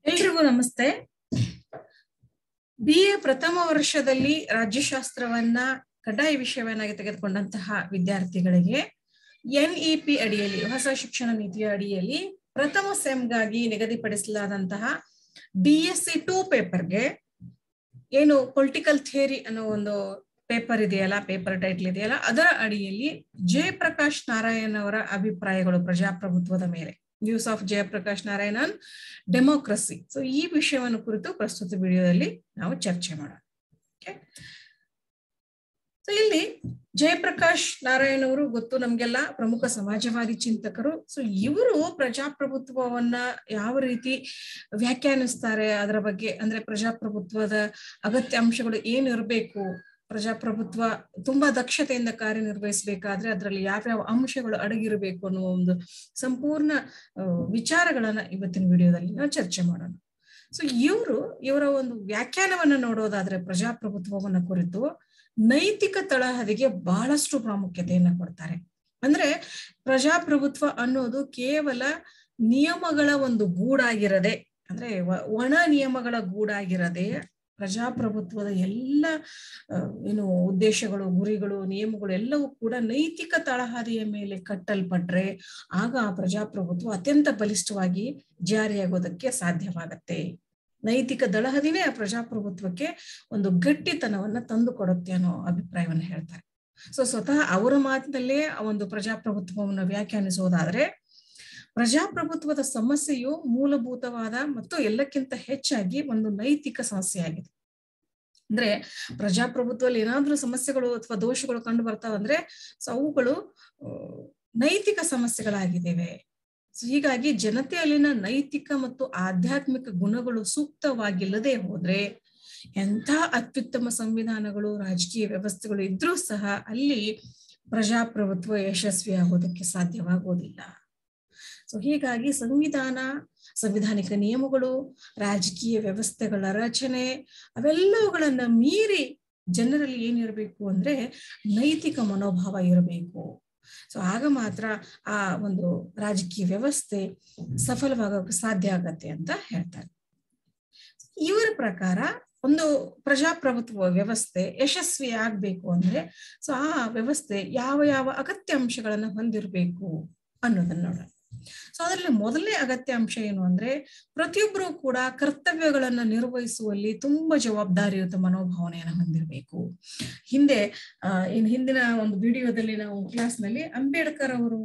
ಎಲ್ರಿಗೂ ನಮಸ್ತೆ. BA ಪ್ರಥಮ ವರ್ಷದಲ್ಲಿ ರಾಜ್ಯಶಾಸ್ತ್ರವನ್ನ ಕಡ್ಡಾಯ ವಿಷಯವನ್ನಾಗಿ ತೆಗೆದುಕೊಂಡಂತಹ ವಿದ್ಯಾರ್ಥಿಗಳಿಗೆ NEP ಅಡಿಯಲ್ಲಿ ಹೊಸ ಶಿಕ್ಷಣ ನೀತಿಯ ಅಡಿಯಲ್ಲಿ ಪ್ರಥಮ ಸೆಮ್ಗಾಗಿ ನಿಗದಿಪಡಿಸಲಾದಂತಹ DSC 2 ಪೇಪರ್ಗೆ ಏನು ಪೊಲಿಟಿಕಲ್ ಥಿಯರಿ ಅನ್ನೋ ಒಂದು ಪೇಪರ್ ಇದೆಯಲ್ಲ, ಪೇಪರ್ ಟೈಟಲ್ ಇದೆಯಲ್ಲ, ಅದರ ಅಡಿಯಲ್ಲಿ ಜಯಪ್ರಕಾಶ್ ನಾರಾಯಣ್ ಅವರ ಅಭಿಪ್ರಾಯಗಳು ಪ್ರಜಾಪ್ರಭುತ್ವದ ಮೇಲೆ, views of Jayaprakash Narayanan democracy. So ಈ ವಿಷಯವನ್ನು ಕುರಿತು ಪ್ರಸ್ತುತ ವಿಡಿಯೋದಲ್ಲಿ ನಾವು ಚರ್ಚೆ ಮಾಡೋಣ. ಸೊ ಇಲ್ಲಿ ಜಯಪ್ರಕಾಶ್ ನಾರಾಯಣ್ ಅವರು ಗೊತ್ತು ನಮ್ಗೆಲ್ಲ, ಪ್ರಮುಖ ಸಮಾಜವಾದಿ ಚಿಂತಕರು. ಸೊ ಇವರು ಪ್ರಜಾಪ್ರಭುತ್ವವನ್ನ ಯಾವ ರೀತಿ ವ್ಯಾಖ್ಯಾನಿಸ್ತಾರೆ, ಅದರ ಬಗ್ಗೆ, ಅಂದ್ರೆ ಪ್ರಜಾಪ್ರಭುತ್ವದ ಅಗತ್ಯ ಅಂಶಗಳು ಏನಿರಬೇಕು, ಪ್ರಜಾಪ್ರಭುತ್ವ ತುಂಬಾ ದಕ್ಷತೆಯಿಂದ ಕಾರ್ಯನಿರ್ವಹಿಸಬೇಕಾದ್ರೆ ಅದರಲ್ಲಿ ಯಾವ್ಯಾವ ಅಂಶಗಳು ಅಡಗಿರಬೇಕು ಅನ್ನುವ ಒಂದು ಸಂಪೂರ್ಣ ವಿಚಾರಗಳನ್ನ ಇವತ್ತಿನ ವಿಡಿಯೋದಲ್ಲಿ ನಾವು ಚರ್ಚೆ ಮಾಡೋಣ. ಸೊ ಇವರ ಒಂದು ವ್ಯಾಖ್ಯಾನವನ್ನ ನೋಡೋದಾದ್ರೆ ಪ್ರಜಾಪ್ರಭುತ್ವವನ್ನ ಕುರಿತು ನೈತಿಕ ತಳಹದಿಗೆ ಬಹಳಷ್ಟು ಪ್ರಾಮುಖ್ಯತೆಯನ್ನ ಕೊಡ್ತಾರೆ. ಅಂದ್ರೆ ಪ್ರಜಾಪ್ರಭುತ್ವ ಅನ್ನೋದು ಕೇವಲ ನಿಯಮಗಳ ಒಂದು ಗೂಡಾಗಿರದೆ, ಅಂದ್ರೆ ಒಣ ನಿಯಮಗಳ ಗೂಡಾಗಿರದೆ, ಪ್ರಜಾಪ್ರಭುತ್ವದ ಎಲ್ಲ ಉದ್ದೇಶಗಳು, ಗುರಿಗಳು, ನಿಯಮಗಳು ಎಲ್ಲವೂ ಕೂಡ ನೈತಿಕ ತಳಹದಿಯ ಮೇಲೆ ಕಟ್ಟಲ್ಪಟ್ರೆ ಆಗ ಆ ಪ್ರಜಾಪ್ರಭುತ್ವ ಅತ್ಯಂತ ಬಲಿಷ್ಠವಾಗಿ ಜಾರಿಯಾಗೋದಕ್ಕೆ ಸಾಧ್ಯವಾಗತ್ತೆ. ನೈತಿಕ ತಳಹದಿನೇ ಆ ಪ್ರಜಾಪ್ರಭುತ್ವಕ್ಕೆ ಒಂದು ಗಟ್ಟಿತನವನ್ನ ತಂದು ಕೊಡುತ್ತೆ ಅನ್ನೋ ಅಭಿಪ್ರಾಯವನ್ನ ಹೇಳ್ತಾರೆ. ಸೊ ಸ್ವತಃ ಅವರ ಮಾತಿನಲ್ಲೇ ಆ ಒಂದು ಪ್ರಜಾಪ್ರಭುತ್ವವನ್ನು ವ್ಯಾಖ್ಯಾನಿಸೋದಾದ್ರೆ, ಪ್ರಜಾಪ್ರಭುತ್ವದ ಸಮಸ್ಯೆಯು ಮೂಲಭೂತವಾದ ಮತ್ತು ಎಲ್ಲಕ್ಕಿಂತ ಹೆಚ್ಚಾಗಿ ಒಂದು ನೈತಿಕ ಸಮಸ್ಯೆ ಆಗಿದೆ. ಅಂದ್ರೆ ಪ್ರಜಾಪ್ರಭುತ್ವದಲ್ಲಿ ಏನಾದ್ರೂ ಸಮಸ್ಯೆಗಳು ಅಥವಾ ದೋಷಗಳು ಕಂಡು ಬರ್ತಾವಂದ್ರೆ ಅವುಗಳು ನೈತಿಕ ಸಮಸ್ಯೆಗಳಾಗಿದ್ದೇವೆ. ಹೀಗಾಗಿ ಜನತೆಯಲ್ಲಿನ ನೈತಿಕ ಮತ್ತು ಆಧ್ಯಾತ್ಮಿಕ ಗುಣಗಳು ಸೂಕ್ತವಾಗಿಲ್ಲದೆ ಹೋದ್ರೆ ಎಂಥ ಅತ್ಯುತ್ತಮ ಸಂವಿಧಾನಗಳು, ರಾಜಕೀಯ ವ್ಯವಸ್ಥೆಗಳು ಇದ್ರೂ ಸಹ ಅಲ್ಲಿ ಪ್ರಜಾಪ್ರಭುತ್ವ ಯಶಸ್ವಿಯಾಗೋದಕ್ಕೆ ಸಾಧ್ಯವಾಗೋದಿಲ್ಲ. ಸೊ ಹೀಗಾಗಿ ಸಂವಿಧಾನಿಕ ನಿಯಮಗಳು, ರಾಜಕೀಯ ವ್ಯವಸ್ಥೆಗಳ ರಚನೆ, ಅವೆಲ್ಲವುಗಳನ್ನ ಮೀರಿ ಜನರಲ್ಲಿ ಏನಿರಬೇಕು ಅಂದ್ರೆ ನೈತಿಕ ಮನೋಭಾವ ಇರಬೇಕು. ಸೊ ಆಗ ಮಾತ್ರ ಆ ಒಂದು ರಾಜಕೀಯ ವ್ಯವಸ್ಥೆ ಸಫಲವಾಗೋಕೆ ಸಾಧ್ಯ ಆಗತ್ತೆ ಅಂತ ಹೇಳ್ತಾರೆ. ಇವರ ಪ್ರಕಾರ ಒಂದು ಪ್ರಜಾಪ್ರಭುತ್ವ ವ್ಯವಸ್ಥೆ ಯಶಸ್ವಿ ಆಗ್ಬೇಕು ಅಂದ್ರೆ ಸೊ ಆ ವ್ಯವಸ್ಥೆ ಯಾವ ಯಾವ ಅಗತ್ಯ ಅಂಶಗಳನ್ನ ಹೊಂದಿರಬೇಕು ಅನ್ನೋದನ್ನ ನೋಡೋಣ. ಸೊ ಅದರಲ್ಲಿ ಮೊದಲನೇ ಅಗತ್ಯ ಅಂಶ ಏನು ಅಂದ್ರೆ ಪ್ರತಿಯೊಬ್ಬರು ಕೂಡ ಕರ್ತವ್ಯಗಳನ್ನ ನಿರ್ವಹಿಸುವಲ್ಲಿ ತುಂಬಾ ಜವಾಬ್ದಾರಿಯುತ ಮನೋಭಾವನೆಯನ್ನು ಹೊಂದಿರಬೇಕು. ಹಿಂದಿನ ಒಂದು ವಿಡಿಯೋದಲ್ಲಿ ನಾವು ಕ್ಲಾಸ್ನಲ್ಲಿ ಅಂಬೇಡ್ಕರ್ ಅವರು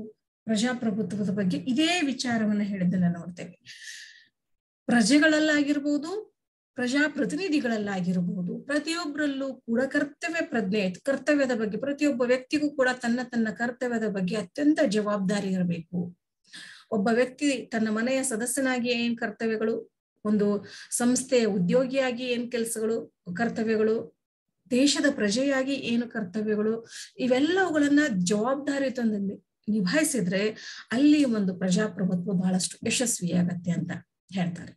ಪ್ರಜಾಪ್ರಭುತ್ವದ ಬಗ್ಗೆ ಇದೇ ವಿಚಾರವನ್ನ ಹೇಳಿದ್ದನ್ನ ನೋಡ್ತೇವೆ. ಪ್ರಜೆಗಳಲ್ಲಾಗಿರ್ಬೋದು, ಪ್ರಜಾಪ್ರತಿನಿಧಿಗಳಲ್ಲಾಗಿರ್ಬೋದು, ಪ್ರತಿಯೊಬ್ಬರಲ್ಲೂ ಕೂಡ ಕರ್ತವ್ಯದ ಬಗ್ಗೆ, ಪ್ರತಿಯೊಬ್ಬ ವ್ಯಕ್ತಿಗೂ ಕೂಡ ತನ್ನ ಕರ್ತವ್ಯದ ಬಗ್ಗೆ ಅತ್ಯಂತ ಜವಾಬ್ದಾರಿ ಇರಬೇಕು. ಒಬ್ಬ ವ್ಯಕ್ತಿ ತನ್ನ ಮನೆಯ ಸದಸ್ಯನಾಗಿ ಏನ್ ಕರ್ತವ್ಯಗಳು, ಒಂದು ಸಂಸ್ಥೆಯ ಉದ್ಯೋಗಿಯಾಗಿ ಏನ್ ಕೆಲಸಗಳು, ಕರ್ತವ್ಯಗಳು, ದೇಶದ ಪ್ರಜೆಯಾಗಿ ಏನು ಕರ್ತವ್ಯಗಳು, ಇವೆಲ್ಲವುಗಳನ್ನ ಜವಾಬ್ದಾರಿಯುತವಾಗಿ ನಿಭಾಯಿಸಿದ್ರೆ ಅಲ್ಲಿ ಒಂದು ಪ್ರಜಾಪ್ರಭುತ್ವ ಬಹಳಷ್ಟು ಯಶಸ್ವಿಯಾಗತ್ತೆ ಅಂತ ಹೇಳ್ತಾರೆ.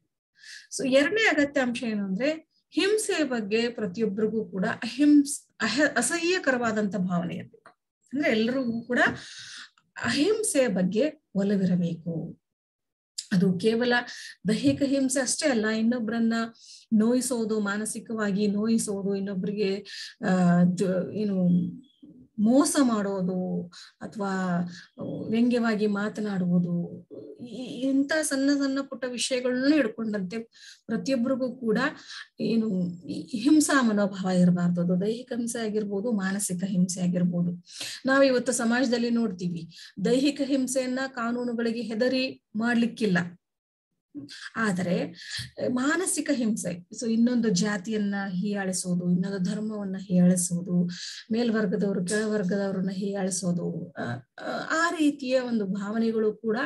ಸೊ ಎರಡನೇ ಅಗತ್ಯ ಅಂಶ ಏನು ಅಂದ್ರೆ ಹಿಂಸೆಯ ಬಗ್ಗೆ ಪ್ರತಿಯೊಬ್ಬರಿಗೂ ಕೂಡ ಅಸಹ್ಯಕರವಾದಂತ ಭಾವನೆ ಇರಬೇಕು. ಅಂದ್ರೆ ಎಲ್ರಿಗೂ ಕೂಡ ಅಹಿಂಸೆಯ ಬಗ್ಗೆ ಒಲವಿರಬೇಕು. ಅದು ಕೇವಲ ದೈಹಿಕ ಹಿಂಸೆ ಅಷ್ಟೇ ಅಲ್ಲ, ಇನ್ನೊಬ್ಬರನ್ನ ನೋಯಿಸೋದು, ಮಾನಸಿಕವಾಗಿ ನೋಯಿಸೋದು, ಇನ್ನೊಬ್ಬರಿಗೆ ಮೋಸ ಮಾಡೋದು ಅಥವಾ ವ್ಯಂಗ್ಯವಾಗಿ ಮಾತನಾಡುವುದು, ಇಂಥ ಸಣ್ಣ ಸಣ್ಣ ಪುಟ್ಟ ವಿಷಯಗಳನ್ನ ಹಿಡ್ಕೊಂಡಂತೆ ಪ್ರತಿಯೊಬ್ಬರಿಗೂ ಕೂಡ ಹಿಂಸಾ ಮನೋಭಾವ ಇರಬಾರ್ದು. ಅದು ದೈಹಿಕ ಹಿಂಸೆ ಆಗಿರ್ಬೋದು, ಮಾನಸಿಕ ಹಿಂಸೆ ಆಗಿರ್ಬೋದು. ನಾವಿವತ್ತು ಸಮಾಜದಲ್ಲಿ ನೋಡ್ತೀವಿ, ದೈಹಿಕ ಹಿಂಸೆಯನ್ನ ಕಾನೂನುಗಳಿಗೆ ಹೆದರಿ ಮಾಡ್ಲಿಕ್ಕಿಲ್ಲ, ಆದರೆ ಮಾನಸಿಕ ಹಿಂಸೆ, ಸೊ ಇನ್ನೊಂದು ಜಾತಿಯನ್ನ ಹೀಯಾಳಿಸೋದು, ಇನ್ನೊಂದು ಧರ್ಮವನ್ನ ಹೀಯಾಳಿಸೋದು, ಮೇಲ್ವರ್ಗದವರು ಕೆಳವರ್ಗದವ್ರನ್ನ ಹೀಯಾಳಿಸೋದು, ಆ ರೀತಿಯ ಒಂದು ಭಾವನೆಗಳು ಕೂಡ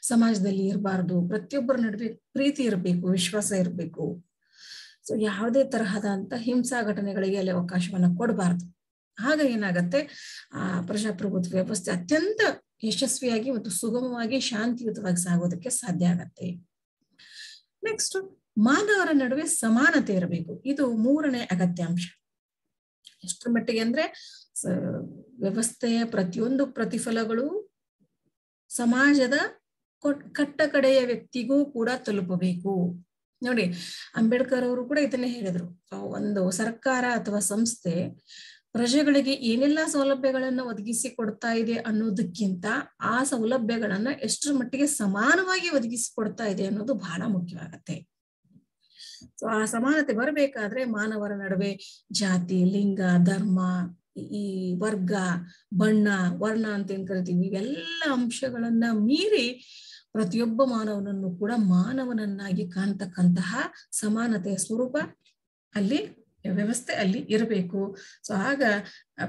ಸಮಾಜದಲ್ಲಿ ಇರಬಾರ್ದು. ಪ್ರತಿಯೊಬ್ಬರ ನಡುವೆ ಪ್ರೀತಿ ಇರಬೇಕು, ವಿಶ್ವಾಸ ಇರಬೇಕು. ಸೊ ಯಾವುದೇ ತರಹದಂತ ಹಿಂಸಾ ಘಟನೆಗಳಿಗೆ ಅಲ್ಲಿ ಅವಕಾಶವನ್ನ ಕೊಡಬಾರ್ದು. ಆಗ ಏನಾಗತ್ತೆ, ಆ ಪ್ರಜಾಪ್ರಭುತ್ವ ವ್ಯವಸ್ಥೆ ಅತ್ಯಂತ ಯಶಸ್ವಿಯಾಗಿ ಮತ್ತು ಸುಗಮವಾಗಿ ಶಾಂತಿಯುತವಾಗಿ ಸಾಗೋದಕ್ಕೆ ಸಾಧ್ಯ ಆಗತ್ತೆ. ನೆಕ್ಸ್ಟ್, ಮಾನವರ ನಡುವೆ ಸಮಾನತೆ ಇರಬೇಕು. ಇದು ಮೂರನೇ ಅಗತ್ಯ ಅಂಶ. ಎಷ್ಟರ ಮಟ್ಟಿಗೆ ಅಂದ್ರೆ ವ್ಯವಸ್ಥೆಯ ಪ್ರತಿಯೊಂದು ಪ್ರತಿಫಲಗಳು ಸಮಾಜದ ಕಟ್ಟ ಕಡೆಯ ವ್ಯಕ್ತಿಗೂ ಕೂಡ ತಲುಪಬೇಕು. ನೋಡಿ, ಅಂಬೇಡ್ಕರ್ ಅವರು ಕೂಡ ಇದನ್ನೇ ಹೇಳಿದ್ರು. ಒಂದು ಸರ್ಕಾರ ಅಥವಾ ಸಂಸ್ಥೆ ಪ್ರಜೆಗಳಿಗೆ ಏನೆಲ್ಲಾ ಸೌಲಭ್ಯಗಳನ್ನ ಒದಗಿಸಿ ಕೊಡ್ತಾ ಇದೆ ಅನ್ನೋದಕ್ಕಿಂತ ಆ ಸೌಲಭ್ಯಗಳನ್ನ ಎಷ್ಟರ ಮಟ್ಟಿಗೆ ಸಮಾನವಾಗಿ ಒದಗಿಸಿ ಕೊಡ್ತಾ ಇದೆ ಅನ್ನೋದು ಬಹಳ ಮುಖ್ಯವಾಗತ್ತೆ. ಸೊ ಆ ಸಮಾನತೆ ಬರಬೇಕಾದ್ರೆ ಮಾನವರ ನಡುವೆ ಜಾತಿ, ಲಿಂಗ, ಧರ್ಮ, ಈ ವರ್ಗ, ಬಣ್ಣ, ವರ್ಣ ಅಂತ ಏನ್ ಕರಿತೀವಿ, ಇವೆಲ್ಲ ಅಂಶಗಳನ್ನ ಮೀರಿ ಪ್ರತಿಯೊಬ್ಬ ಮಾನವನನ್ನು ಕೂಡ ಮಾನವನನ್ನಾಗಿ ಕಾಣ್ತಕ್ಕಂತಹ ಸಮಾನತೆಯ ಸ್ವರೂಪ ಅಲ್ಲಿ, ವ್ಯವಸ್ಥೆ ಅಲ್ಲಿ ಇರಬೇಕು. ಸೊ ಆಗ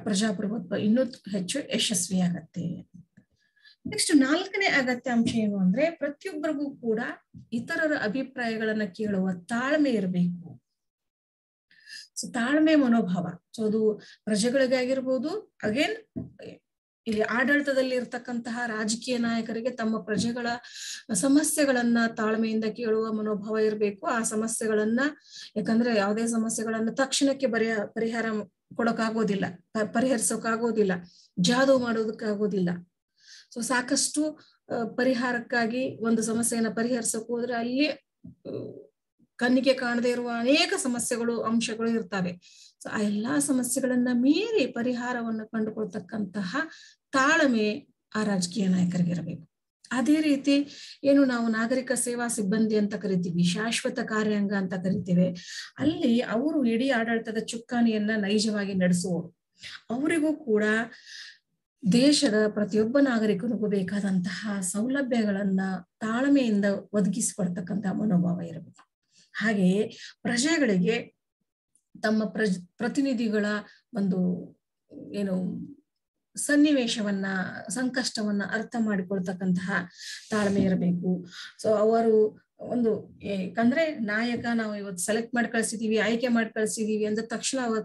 ಪ್ರಜಾಪ್ರಭುತ್ವ ಇನ್ನೂ ಹೆಚ್ಚು ಯಶಸ್ವಿಯಾಗತ್ತೆ. ನೆಕ್ಸ್ಟ್ 4ನೇ ಅಗತ್ಯ ಅಂಶ ಏನು ಅಂದ್ರೆ, ಪ್ರತಿಯೊಬ್ಬರಿಗೂ ಕೂಡ ಇತರರ ಅಭಿಪ್ರಾಯಗಳನ್ನ ಕೇಳುವ ತಾಳ್ಮೆ ಇರಬೇಕು. ಸೊ ತಾಳ್ಮೆ ಮನೋಭಾವ. ಸೊ ಅದು ಪ್ರಜೆಗಳಿಗಾಗಿರ್ಬೋದು, ಅಗೇನ್ ಇಲ್ಲಿ ಆಡಳಿತದಲ್ಲಿ ಇರ್ತಕ್ಕಂತಹ ರಾಜಕೀಯ ನಾಯಕರಿಗೆ ತಮ್ಮ ಪ್ರಜೆಗಳ ಸಮಸ್ಯೆಗಳನ್ನ ತಾಳ್ಮೆಯಿಂದ ಕೇಳುವ ಮನೋಭಾವ ಇರಬೇಕು. ಆ ಸಮಸ್ಯೆಗಳನ್ನ, ಯಾಕಂದ್ರೆ ಯಾವುದೇ ಸಮಸ್ಯೆಗಳನ್ನ ತಕ್ಷಣಕ್ಕೆ ಪರಿಹಾರ ಕೊಡೋಕ್ಕಾಗೋದಿಲ್ಲ, ಪರಿಹರಿಸೋಕ್ಕಾಗೋದಿಲ್ಲ, ಜಾದು ಮಾಡೋದಕ್ಕಾಗೋದಿಲ್ಲ. ಸೊ ಸಾಕಷ್ಟು ಪರಿಹಾರಕ್ಕಾಗಿ ಒಂದು ಸಮಸ್ಯೆಯನ್ನ ಪರಿಹರಿಸಕ್ ಹೋದ್ರೆ ಅಲ್ಲಿ ಕಣ್ಣಿಗೆ ಕಾಣದೇ ಇರುವ ಅನೇಕ ಸಮಸ್ಯೆಗಳು, ಅಂಶಗಳು ಇರ್ತವೆ. ಸೊ ಆ ಎಲ್ಲಾ ಸಮಸ್ಯೆಗಳನ್ನ ಮೀರಿ ಪರಿಹಾರವನ್ನು ಕಂಡುಕೊಳ್ತಕ್ಕಂತಹ ತಾಳ್ಮೆ ಆ ರಾಜಕೀಯ ನಾಯಕರಿಗಿರಬೇಕು. ಅದೇ ರೀತಿ ಏನು ನಾವು ನಾಗರಿಕ ಸೇವಾ ಸಿಬ್ಬಂದಿ ಅಂತ ಕರಿತೀವಿ, ಶಾಶ್ವತ ಕಾರ್ಯಾಂಗ ಅಂತ ಕರಿತೇವೆ, ಅಲ್ಲಿ ಅವರು ಇಡೀ ಆಡಳಿತದ ಚುಕ್ಕಾಣಿಯನ್ನ ನೈಜವಾಗಿ ನಡೆಸುವವರು. ಅವರಿಗೂ ಕೂಡ ದೇಶದ ಪ್ರತಿಯೊಬ್ಬ ನಾಗರಿಕನಿಗೂ ಬೇಕಾದಂತಹ ಸೌಲಭ್ಯಗಳನ್ನ ತಾಳ್ಮೆಯಿಂದ ಒದಗಿಸಿಕೊಡ್ತಕ್ಕಂತಹ ಮನೋಭಾವ ಇರಬೇಕು. ಹಾಗೆಯೇ ಪ್ರಜೆಗಳಿಗೆ ತಮ್ಮ ಪ್ರತಿನಿಧಿಗಳ ಒಂದು ಏನು ಸನ್ನಿವೇಶವನ್ನ, ಸಂಕಷ್ಟವನ್ನ ಅರ್ಥ ಮಾಡಿಕೊಳ್ತಕ್ಕಂತಹ ತಾಳ್ಮೆ ಇರಬೇಕು. ಸೊ ಅವರು ಒಂದು, ಯಾಕಂದ್ರೆ ನಾಯಕ ನಾವು ಇವತ್ತು ಸೆಲೆಕ್ಟ್ ಮಾಡಿ ಕಳ್ಸಿದೀವಿ, ಆಯ್ಕೆ ಮಾಡಿ ಕಳ್ಸಿದೀವಿ ಅಂದ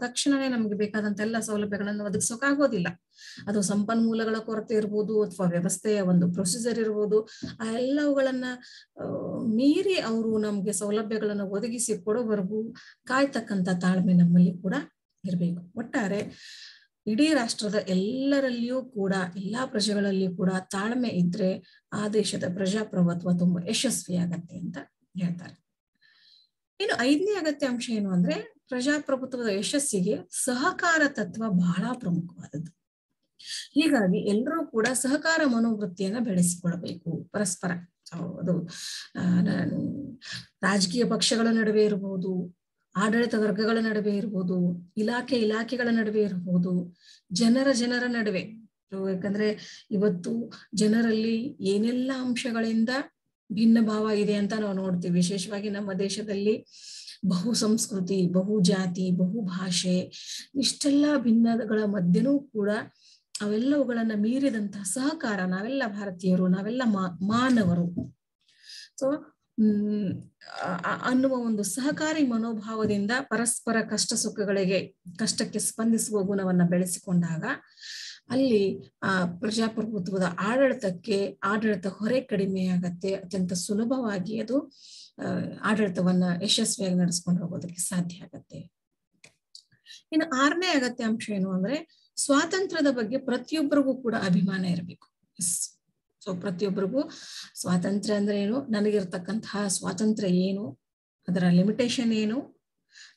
ತಕ್ಷಣನೇ ನಮ್ಗೆ ಬೇಕಾದಂತ ಎಲ್ಲ ಸೌಲಭ್ಯಗಳನ್ನು ಒದಗಿಸೋಕಾಗೋದಿಲ್ಲ. ಅದು ಸಂಪನ್ಮೂಲಗಳ ಕೊರತೆ ಇರ್ಬೋದು, ಅಥವಾ ವ್ಯವಸ್ಥೆಯ ಒಂದು ಪ್ರೊಸೀಜರ್ ಇರ್ಬೋದು. ಆ ಎಲ್ಲವುಗಳನ್ನ ಮೀರಿ ಅವರು ನಮ್ಗೆ ಸೌಲಭ್ಯಗಳನ್ನು ಒದಗಿಸಿ ಕೊಡೋವರೆಗೂ ಕಾಯ್ತಕ್ಕಂಥ ತಾಳ್ಮೆ ನಮ್ಮಲ್ಲಿ ಕೂಡ ಇರಬೇಕು. ಒಟ್ಟಾರೆ ಇಡೀ ರಾಷ್ಟ್ರದ ಎಲ್ಲರಲ್ಲಿಯೂ ಕೂಡ, ಎಲ್ಲಾ ಪ್ರಜೆಗಳಲ್ಲಿಯೂ ಕೂಡ ತಾಳ್ಮೆ ಇದ್ರೆ ಆ ದೇಶದ ಪ್ರಜಾಪ್ರಭುತ್ವ ತುಂಬಾ ಯಶಸ್ವಿಯಾಗತ್ತೆ ಅಂತ ಹೇಳ್ತಾರೆ. ಇನ್ನು 5ನೇ ಅಗತ್ಯ ಅಂಶ ಏನು ಅಂದ್ರೆ, ಪ್ರಜಾಪ್ರಭುತ್ವದ ಯಶಸ್ಸಿಗೆ ಸಹಕಾರ ತತ್ವ ಬಹಳ ಪ್ರಮುಖವಾದದ್ದು. ಹೀಗಾಗಿ ಎಲ್ಲರೂ ಕೂಡ ಸಹಕಾರ ಮನೋವೃತ್ತಿಯನ್ನ ಬೆಳೆಸಿಕೊಳ್ಳಬೇಕು ಪರಸ್ಪರ. ಅದು ರಾಜಕೀಯ ಪಕ್ಷಗಳ ನಡುವೆ ಇರಬಹುದು, ಆಡಳಿತ ವರ್ಗಗಳ ನಡುವೆ ಇರ್ಬೋದು, ಇಲಾಖೆಗಳ ನಡುವೆ ಇರಬಹುದು, ಜನರ ನಡುವೆ. ಯಾಕಂದ್ರೆ ಇವತ್ತು ಜನರಲ್ಲಿ ಏನೆಲ್ಲ ಅಂಶಗಳಿಂದ ಭಿನ್ನ ಭಾವ ಇದೆ ಅಂತ ನಾವು ನೋಡ್ತೀವಿ. ವಿಶೇಷವಾಗಿ ನಮ್ಮ ದೇಶದಲ್ಲಿ ಬಹು ಸಂಸ್ಕೃತಿ, ಬಹು ಜಾತಿ, ಬಹು ಭಾಷೆ, ಇಷ್ಟೆಲ್ಲ ಭಿನ್ನಗಳ ಮಧ್ಯನೂ ಕೂಡ ಅವೆಲ್ಲವುಗಳನ್ನ ಮೀರಿದಂತಹ ಸಹಕಾರ, ನಾವೆಲ್ಲ ಭಾರತೀಯರು, ನಾವೆಲ್ಲ ಮಾನವರು. ಸೊ ಅನ್ನುವ ಒಂದು ಸಹಕಾರಿ ಮನೋಭಾವದಿಂದ ಪರಸ್ಪರ ಕಷ್ಟಕ್ಕೆ ಸ್ಪಂದಿಸುವ ಗುಣವನ್ನ ಬೆಳೆಸಿಕೊಂಡಾಗ ಅಲ್ಲಿ ಆ ಪ್ರಜಾಪ್ರಭುತ್ವದ ಆಡಳಿತ ಹೊರೆ ಕಡಿಮೆಯಾಗತ್ತೆ. ಅತ್ಯಂತ ಸುಲಭವಾಗಿ ಅದು ಆಡಳಿತವನ್ನ ಯಶಸ್ವಿಯಾಗಿ ನಡೆಸ್ಕೊಂಡು ಹೋಗೋದಕ್ಕೆ ಸಾಧ್ಯ ಆಗತ್ತೆ. ಇನ್ನು 6ನೇ ಅಗತ್ಯ ಅಂಶ ಏನು ಅಂದ್ರೆ, ಸ್ವಾತಂತ್ರ್ಯದ ಬಗ್ಗೆ ಪ್ರತಿಯೊಬ್ಬರಿಗೂ ಕೂಡ ಅಭಿಮಾನ ಇರಬೇಕು. ಸೊ ಪ್ರತಿಯೊಬ್ಬರಿಗೂ ಸ್ವಾತಂತ್ರ್ಯ ಅಂದ್ರೆ ಏನು, ನನಗಿರ್ತಕ್ಕಂತಹ ಸ್ವಾತಂತ್ರ್ಯ ಏನು, ಅದರ ಲಿಮಿಟೇಷನ್ ಏನು,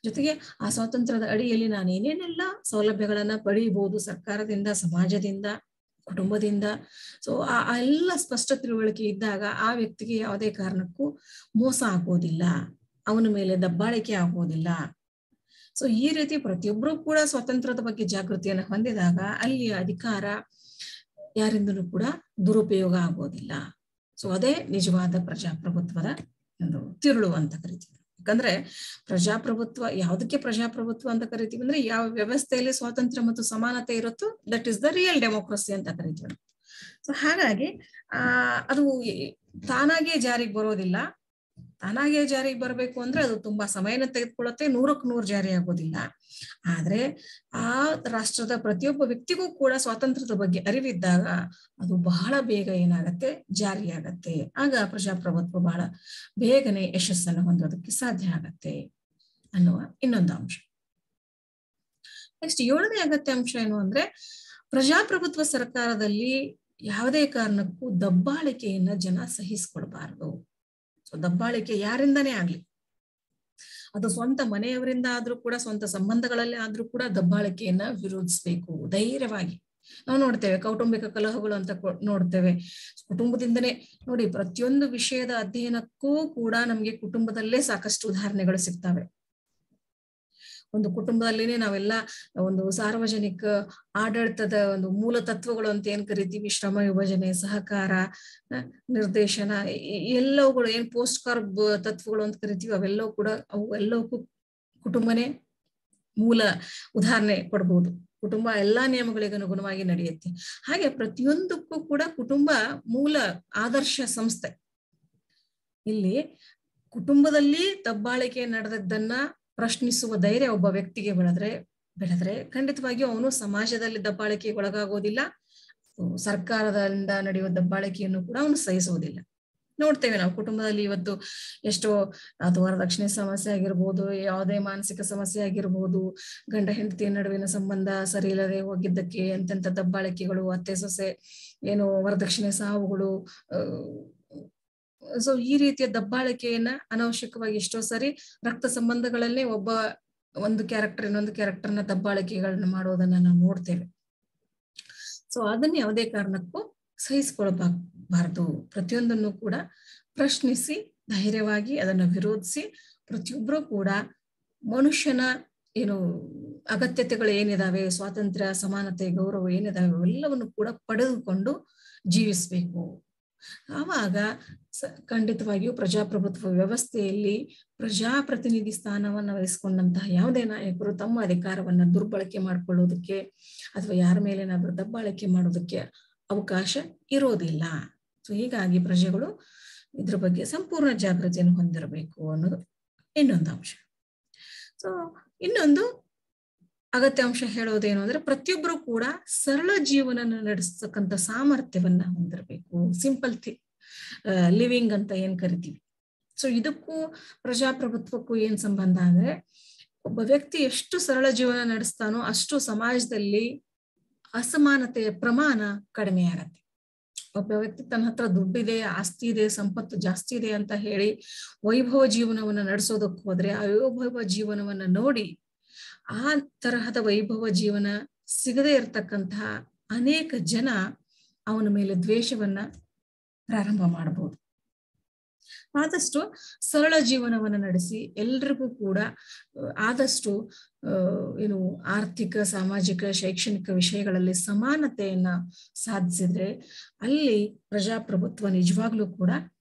ಜೊತೆಗೆ ಆ ಸ್ವಾತಂತ್ರ್ಯದ ಅಡಿಯಲ್ಲಿ ನಾನು ಏನೇನೆಲ್ಲ ಸೌಲಭ್ಯಗಳನ್ನ ಪಡೆಯಬಹುದು ಸರ್ಕಾರದಿಂದ, ಸಮಾಜದಿಂದ, ಕುಟುಂಬದಿಂದ. ಸೊ ಆ ಎಲ್ಲ ಸ್ಪಷ್ಟ ತಿಳುವಳಿಕೆ ಇದ್ದಾಗ ಆ ವ್ಯಕ್ತಿಗೆ ಯಾವುದೇ ಕಾರಣಕ್ಕೂ ಮೋಸ ಆಗೋದಿಲ್ಲ, ಅವನ ಮೇಲೆ ದಬ್ಬಾಳಿಕೆ ಆಗೋದಿಲ್ಲ. ಸೊ ಈ ರೀತಿ ಪ್ರತಿಯೊಬ್ಬರು ಕೂಡ ಸ್ವಾತಂತ್ರ್ಯದ ಬಗ್ಗೆ ಜಾಗೃತಿಯನ್ನು ಹೊಂದಿದಾಗ ಅಲ್ಲಿ ಅಧಿಕಾರ ಯಾರಿಂದಲೂ ಕೂಡ ದುರುಪಯೋಗ ಆಗೋದಿಲ್ಲ. ಸೊ ಅದೇ ನಿಜವಾದ ಪ್ರಜಾಪ್ರಭುತ್ವದ ಒಂದು ತಿರುಳು ಅಂತ ಕರಿತೀವಿ. ಯಾಕಂದ್ರೆ ಪ್ರಜಾಪ್ರಭುತ್ವ, ಯಾವುದಕ್ಕೆ ಪ್ರಜಾಪ್ರಭುತ್ವ ಅಂತ ಕರಿತೀವಿ ಅಂದ್ರೆ, ಯಾವ ವ್ಯವಸ್ಥೆಯಲ್ಲಿ ಸ್ವಾತಂತ್ರ್ಯ ಮತ್ತು ಸಮಾನತೆ ಇರುತ್ತೋ that is the real democracy ಅಂತ ಕರಿತೀವಿ. ಸೊ ಹಾಗಾಗಿ ಅದು ತಾನಾಗಿಯೇ ಜಾರಿಗೆ ಬರೋದಿಲ್ಲ. ತಾನಾಗಿಯೇ ಜಾರಿಗೆ ಬರಬೇಕು ಅಂದ್ರೆ ಅದು ತುಂಬಾ ಸಮಯನ ತೆಗೆದುಕೊಳ್ಳುತ್ತೆ, 100ಕ್ಕೆ 100 ಜಾರಿ ಆಗೋದಿಲ್ಲ. ಆದ್ರೆ ಆ ರಾಷ್ಟ್ರದ ಪ್ರತಿಯೊಬ್ಬ ವ್ಯಕ್ತಿಗೂ ಕೂಡ ಸ್ವಾತಂತ್ರ್ಯದ ಬಗ್ಗೆ ಅರಿವಿದ್ದಾಗ ಅದು ಬಹಳ ಬೇಗ ಏನಾಗತ್ತೆ, ಜಾರಿಯಾಗತ್ತೆ. ಆಗ ಪ್ರಜಾಪ್ರಭುತ್ವ ಬಹಳ ಬೇಗನೆ ಯಶಸ್ಸನ್ನು ಹೊಂದೋದಕ್ಕೆ ಸಾಧ್ಯ ಆಗತ್ತೆ ಅನ್ನುವ ಇನ್ನೊಂದು ಅಂಶ. ನೆಕ್ಸ್ಟ್ 7ನೇ ಅಗತ್ಯ ಅಂಶ ಏನು ಅಂದ್ರೆ, ಪ್ರಜಾಪ್ರಭುತ್ವ ಸರ್ಕಾರದಲ್ಲಿ ಯಾವುದೇ ಕಾರಣಕ್ಕೂ ದಬ್ಬಾಳಿಕೆಯನ್ನ ಜನ ಸಹಿಸ್ಕೊಳ್ಬಾರ್ದು. ಸೊ ದಬ್ಬಾಳಿಕೆ ಯಾರಿಂದನೇ ಆಗ್ಲಿ, ಅದು ಸ್ವಂತ ಮನೆಯವರಿಂದ ಆದ್ರೂ ಕೂಡ, ಸ್ವಂತ ಸಂಬಂಧಗಳಲ್ಲಿ ಆದ್ರೂ ಕೂಡ ದಬ್ಬಾಳಿಕೆಯನ್ನ ವಿರೋಧಿಸ್ಬೇಕು ಧೈರ್ಯವಾಗಿ. ನಾವು ನೋಡ್ತೇವೆ ಕೌಟುಂಬಿಕ ಕಲಹಗಳು ಅಂತ ನೋಡ್ತೇವೆ. ಕುಟುಂಬದಿಂದನೇ ನೋಡಿ, ಪ್ರತಿಯೊಂದು ವಿಷಯದ ಅಧ್ಯಯನಕ್ಕೂ ಕೂಡ ನಮ್ಗೆ ಕುಟುಂಬದಲ್ಲೇ ಸಾಕಷ್ಟು ಉದಾಹರಣೆಗಳು ಸಿಗ್ತವೆ. ಒಂದು ಕುಟುಂಬದಲ್ಲಿನೇ ನಾವೆಲ್ಲ ಒಂದು ಸಾರ್ವಜನಿಕ ಆಡಳಿತದ ಒಂದು ಮೂಲ ತತ್ವಗಳು ಅಂತ ಏನ್ ಕರಿತೀವಿ, ಶ್ರಮ ವಿಭಜನೆ, ಸಹಕಾರ, ನಿರ್ದೇಶನ, ಎಲ್ಲವುಗಳು ಏನ್ ಪೋಸ್ಟ್ ಕಾರ್ಬ್ ತತ್ವಗಳು ಅಂತ ಕರಿತೀವಿ, ಅವೆಲ್ಲವೂ ಕೂಡ ಅವು ಎಲ್ಲವಕ್ಕೂ ಕುಟುಂಬನೇ ಮೂಲ ಉದಾಹರಣೆ ಕೊಡ್ಬೋದು. ಕುಟುಂಬ ಎಲ್ಲಾ ನಿಯಮಗಳಿಗೆ ಅನುಗುಣವಾಗಿ ನಡೆಯುತ್ತೆ. ಹಾಗೆ ಪ್ರತಿಯೊಂದಕ್ಕೂ ಕೂಡ ಕುಟುಂಬ ಮೂಲ ಆದರ್ಶ ಸಂಸ್ಥೆ. ಇಲ್ಲಿ ಕುಟುಂಬದಲ್ಲಿ ದಬ್ಬಾಳಿಕೆ ನಡೆದದ್ದನ್ನ ಪ್ರಶ್ನಿಸುವ ಧೈರ್ಯ ಒಬ್ಬ ವ್ಯಕ್ತಿಗೆ ಬೆಳೆದ್ರೆ ಖಂಡಿತವಾಗಿಯೂ ಅವನು ಸಮಾಜದಲ್ಲಿ ದಬ್ಬಾಳಿಕೆಗೆ ಒಳಗಾಗೋದಿಲ್ಲ, ಸರ್ಕಾರದಿಂದ ನಡೆಯುವ ದಬ್ಬಾಳಿಕೆಯನ್ನು ಕೂಡ ಅವನು ಸಹಿಸುವುದಿಲ್ಲ. ನೋಡ್ತೇವೆ ನಾವು ಕುಟುಂಬದಲ್ಲಿ ಇವತ್ತು ಎಷ್ಟೋ ಅದು ವರದಕ್ಷಿಣೆ ಸಮಸ್ಯೆ ಆಗಿರ್ಬೋದು, ಯಾವುದೇ ಮಾನಸಿಕ ಸಮಸ್ಯೆ ಆಗಿರ್ಬೋದು, ಗಂಡ ಹೆಂಡತಿಯ ನಡುವಿನ ಸಂಬಂಧ ಸರಿ ಇಲ್ಲದೆ ಹೋಗಿದ್ದಕ್ಕೆ ಎಂತೆಂಥ ದಬ್ಬಾಳಿಕೆಗಳು, ಅತ್ತೆ ಸೊಸೆ ಏನು ವರದಕ್ಷಿಣೆ ಸಾವುಗಳು. ಸೊ ಈ ರೀತಿಯ ದಬ್ಬಾಳಿಕೆಯನ್ನ ಅನವಶ್ಯಕವಾಗಿ ಎಷ್ಟೋ ಸರಿ ರಕ್ತ ಸಂಬಂಧಗಳಲ್ಲೇ ಒಂದು ಕ್ಯಾರೆಕ್ಟರ್ ಇನ್ನೊಂದು ಕ್ಯಾರೆಕ್ಟರ್ನ ದಬ್ಬಾಳಿಕೆಗಳನ್ನ ಮಾಡೋದನ್ನ ನಾವು ನೋಡ್ತೇವೆ. ಸೊ ಅದನ್ನ ಯಾವುದೇ ಕಾರಣಕ್ಕೂ ಸಹಿಸ್ಕೊಳ್ಬಾರ್ದು. ಪ್ರತಿಯೊಂದನ್ನು ಕೂಡ ಪ್ರಶ್ನಿಸಿ ಧೈರ್ಯವಾಗಿ ಅದನ್ನ ವಿರೋಧಿಸಿ ಪ್ರತಿಯೊಬ್ಬರೂ ಕೂಡ ಮನುಷ್ಯನ ಏನು ಅಗತ್ಯತೆಗಳು ಏನಿದಾವೆ, ಸ್ವಾತಂತ್ರ್ಯ, ಸಮಾನತೆ, ಗೌರವ ಏನಿದಾವೆ ಅವೆಲ್ಲವನ್ನು ಕೂಡ ಪಡೆದುಕೊಂಡು ಜೀವಿಸ್ಬೇಕು. ಆವಾಗ ಖಂಡಿತವಾಗಿಯೂ ಪ್ರಜಾಪ್ರಭುತ್ವ ವ್ಯವಸ್ಥೆಯಲ್ಲಿ ಪ್ರಜಾಪ್ರತಿನಿಧಿ ಸ್ಥಾನವನ್ನ ವಹಿಸ್ಕೊಂಡಂತಹ ಯಾವುದೇ ನಾಯಕರು ತಮ್ಮ ಅಧಿಕಾರವನ್ನ ದುರ್ಬಳಕೆ ಮಾಡ್ಕೊಳ್ಳೋದಕ್ಕೆ ಅಥವಾ ಯಾರ ಮೇಲೇನಾದ್ರೂ ದಬ್ಬಾಳಿಕೆ ಮಾಡೋದಕ್ಕೆ ಅವಕಾಶ ಇರೋದಿಲ್ಲ. ಸೊ ಹೀಗಾಗಿ ಪ್ರಜೆಗಳು ಇದ್ರ ಬಗ್ಗೆ ಸಂಪೂರ್ಣ ಜಾಗೃತಿಯನ್ನು ಹೊಂದಿರಬೇಕು ಅನ್ನೋದು ಇನ್ನೊಂದು ಅಂಶ. ಸೊ ಇನ್ನೊಂದು ಅಗತ್ಯ ಅಂಶ ಹೇಳೋದೇನು ಅಂದ್ರೆ, ಪ್ರತಿಯೊಬ್ಬರು ಕೂಡ ಸರಳ ಜೀವನ ನಡೆಸ್ತಕ್ಕಂಥ ಸಾಮರ್ಥ್ಯವನ್ನ ಹೊಂದಿರಬೇಕು. ಸಿಂಪಲ್ ಲಿವಿಂಗ್ ಅಂತ ಏನ್ ಕರಿತೀವಿ. ಸೊ ಇದಕ್ಕೂ ಪ್ರಜಾಪ್ರಭುತ್ವಕ್ಕೂ ಏನ್ ಸಂಬಂಧ ಅಂದ್ರೆ, ಒಬ್ಬ ವ್ಯಕ್ತಿ ಎಷ್ಟು ಸರಳ ಜೀವನ ನಡೆಸ್ತಾನೋ ಅಷ್ಟು ಸಮಾಜದಲ್ಲಿ ಅಸಮಾನತೆಯ ಪ್ರಮಾಣ ಕಡಿಮೆ ಆಗತ್ತೆ. ಒಬ್ಬ ವ್ಯಕ್ತಿ ತನ್ನ ಹತ್ರ ದುಡ್ಡಿದೆ, ಆಸ್ತಿ ಇದೆ, ಸಂಪತ್ತು ಜಾಸ್ತಿ ಇದೆ ಅಂತ ಹೇಳಿ ವೈಭವ ಜೀವನವನ್ನ ನಡೆಸೋದಕ್ಕೆ ಹೋದ್ರೆ ಆ ವೈಭವ ಜೀವನವನ್ನ ನೋಡಿ ಆ ತರಹದ ವೈಭವ ಜೀವನ ಸಿಗದೇ ಇರತಕ್ಕಂತಹ ಅನೇಕ ಜನ ಅವನ ಮೇಲೆ ದ್ವೇಷವನ್ನ ಪ್ರಾರಂಭ ಮಾಡಬಹುದು. ಆದಷ್ಟು ಸರಳ ಜೀವನವನ್ನ ನಡೆಸಿ ಎಲ್ರಿಗೂ ಕೂಡ ಆದಷ್ಟು ಏನು ಆರ್ಥಿಕ, ಸಾಮಾಜಿಕ, ಶೈಕ್ಷಣಿಕ ವಿಷಯಗಳಲ್ಲಿ ಸಮಾನತೆಯನ್ನ ಸಾಧಿಸಿದ್ರೆ ಅಲ್ಲಿ ಪ್ರಜಾಪ್ರಭುತ್ವ ನಿಜವಾಗ್ಲೂ ಕೂಡ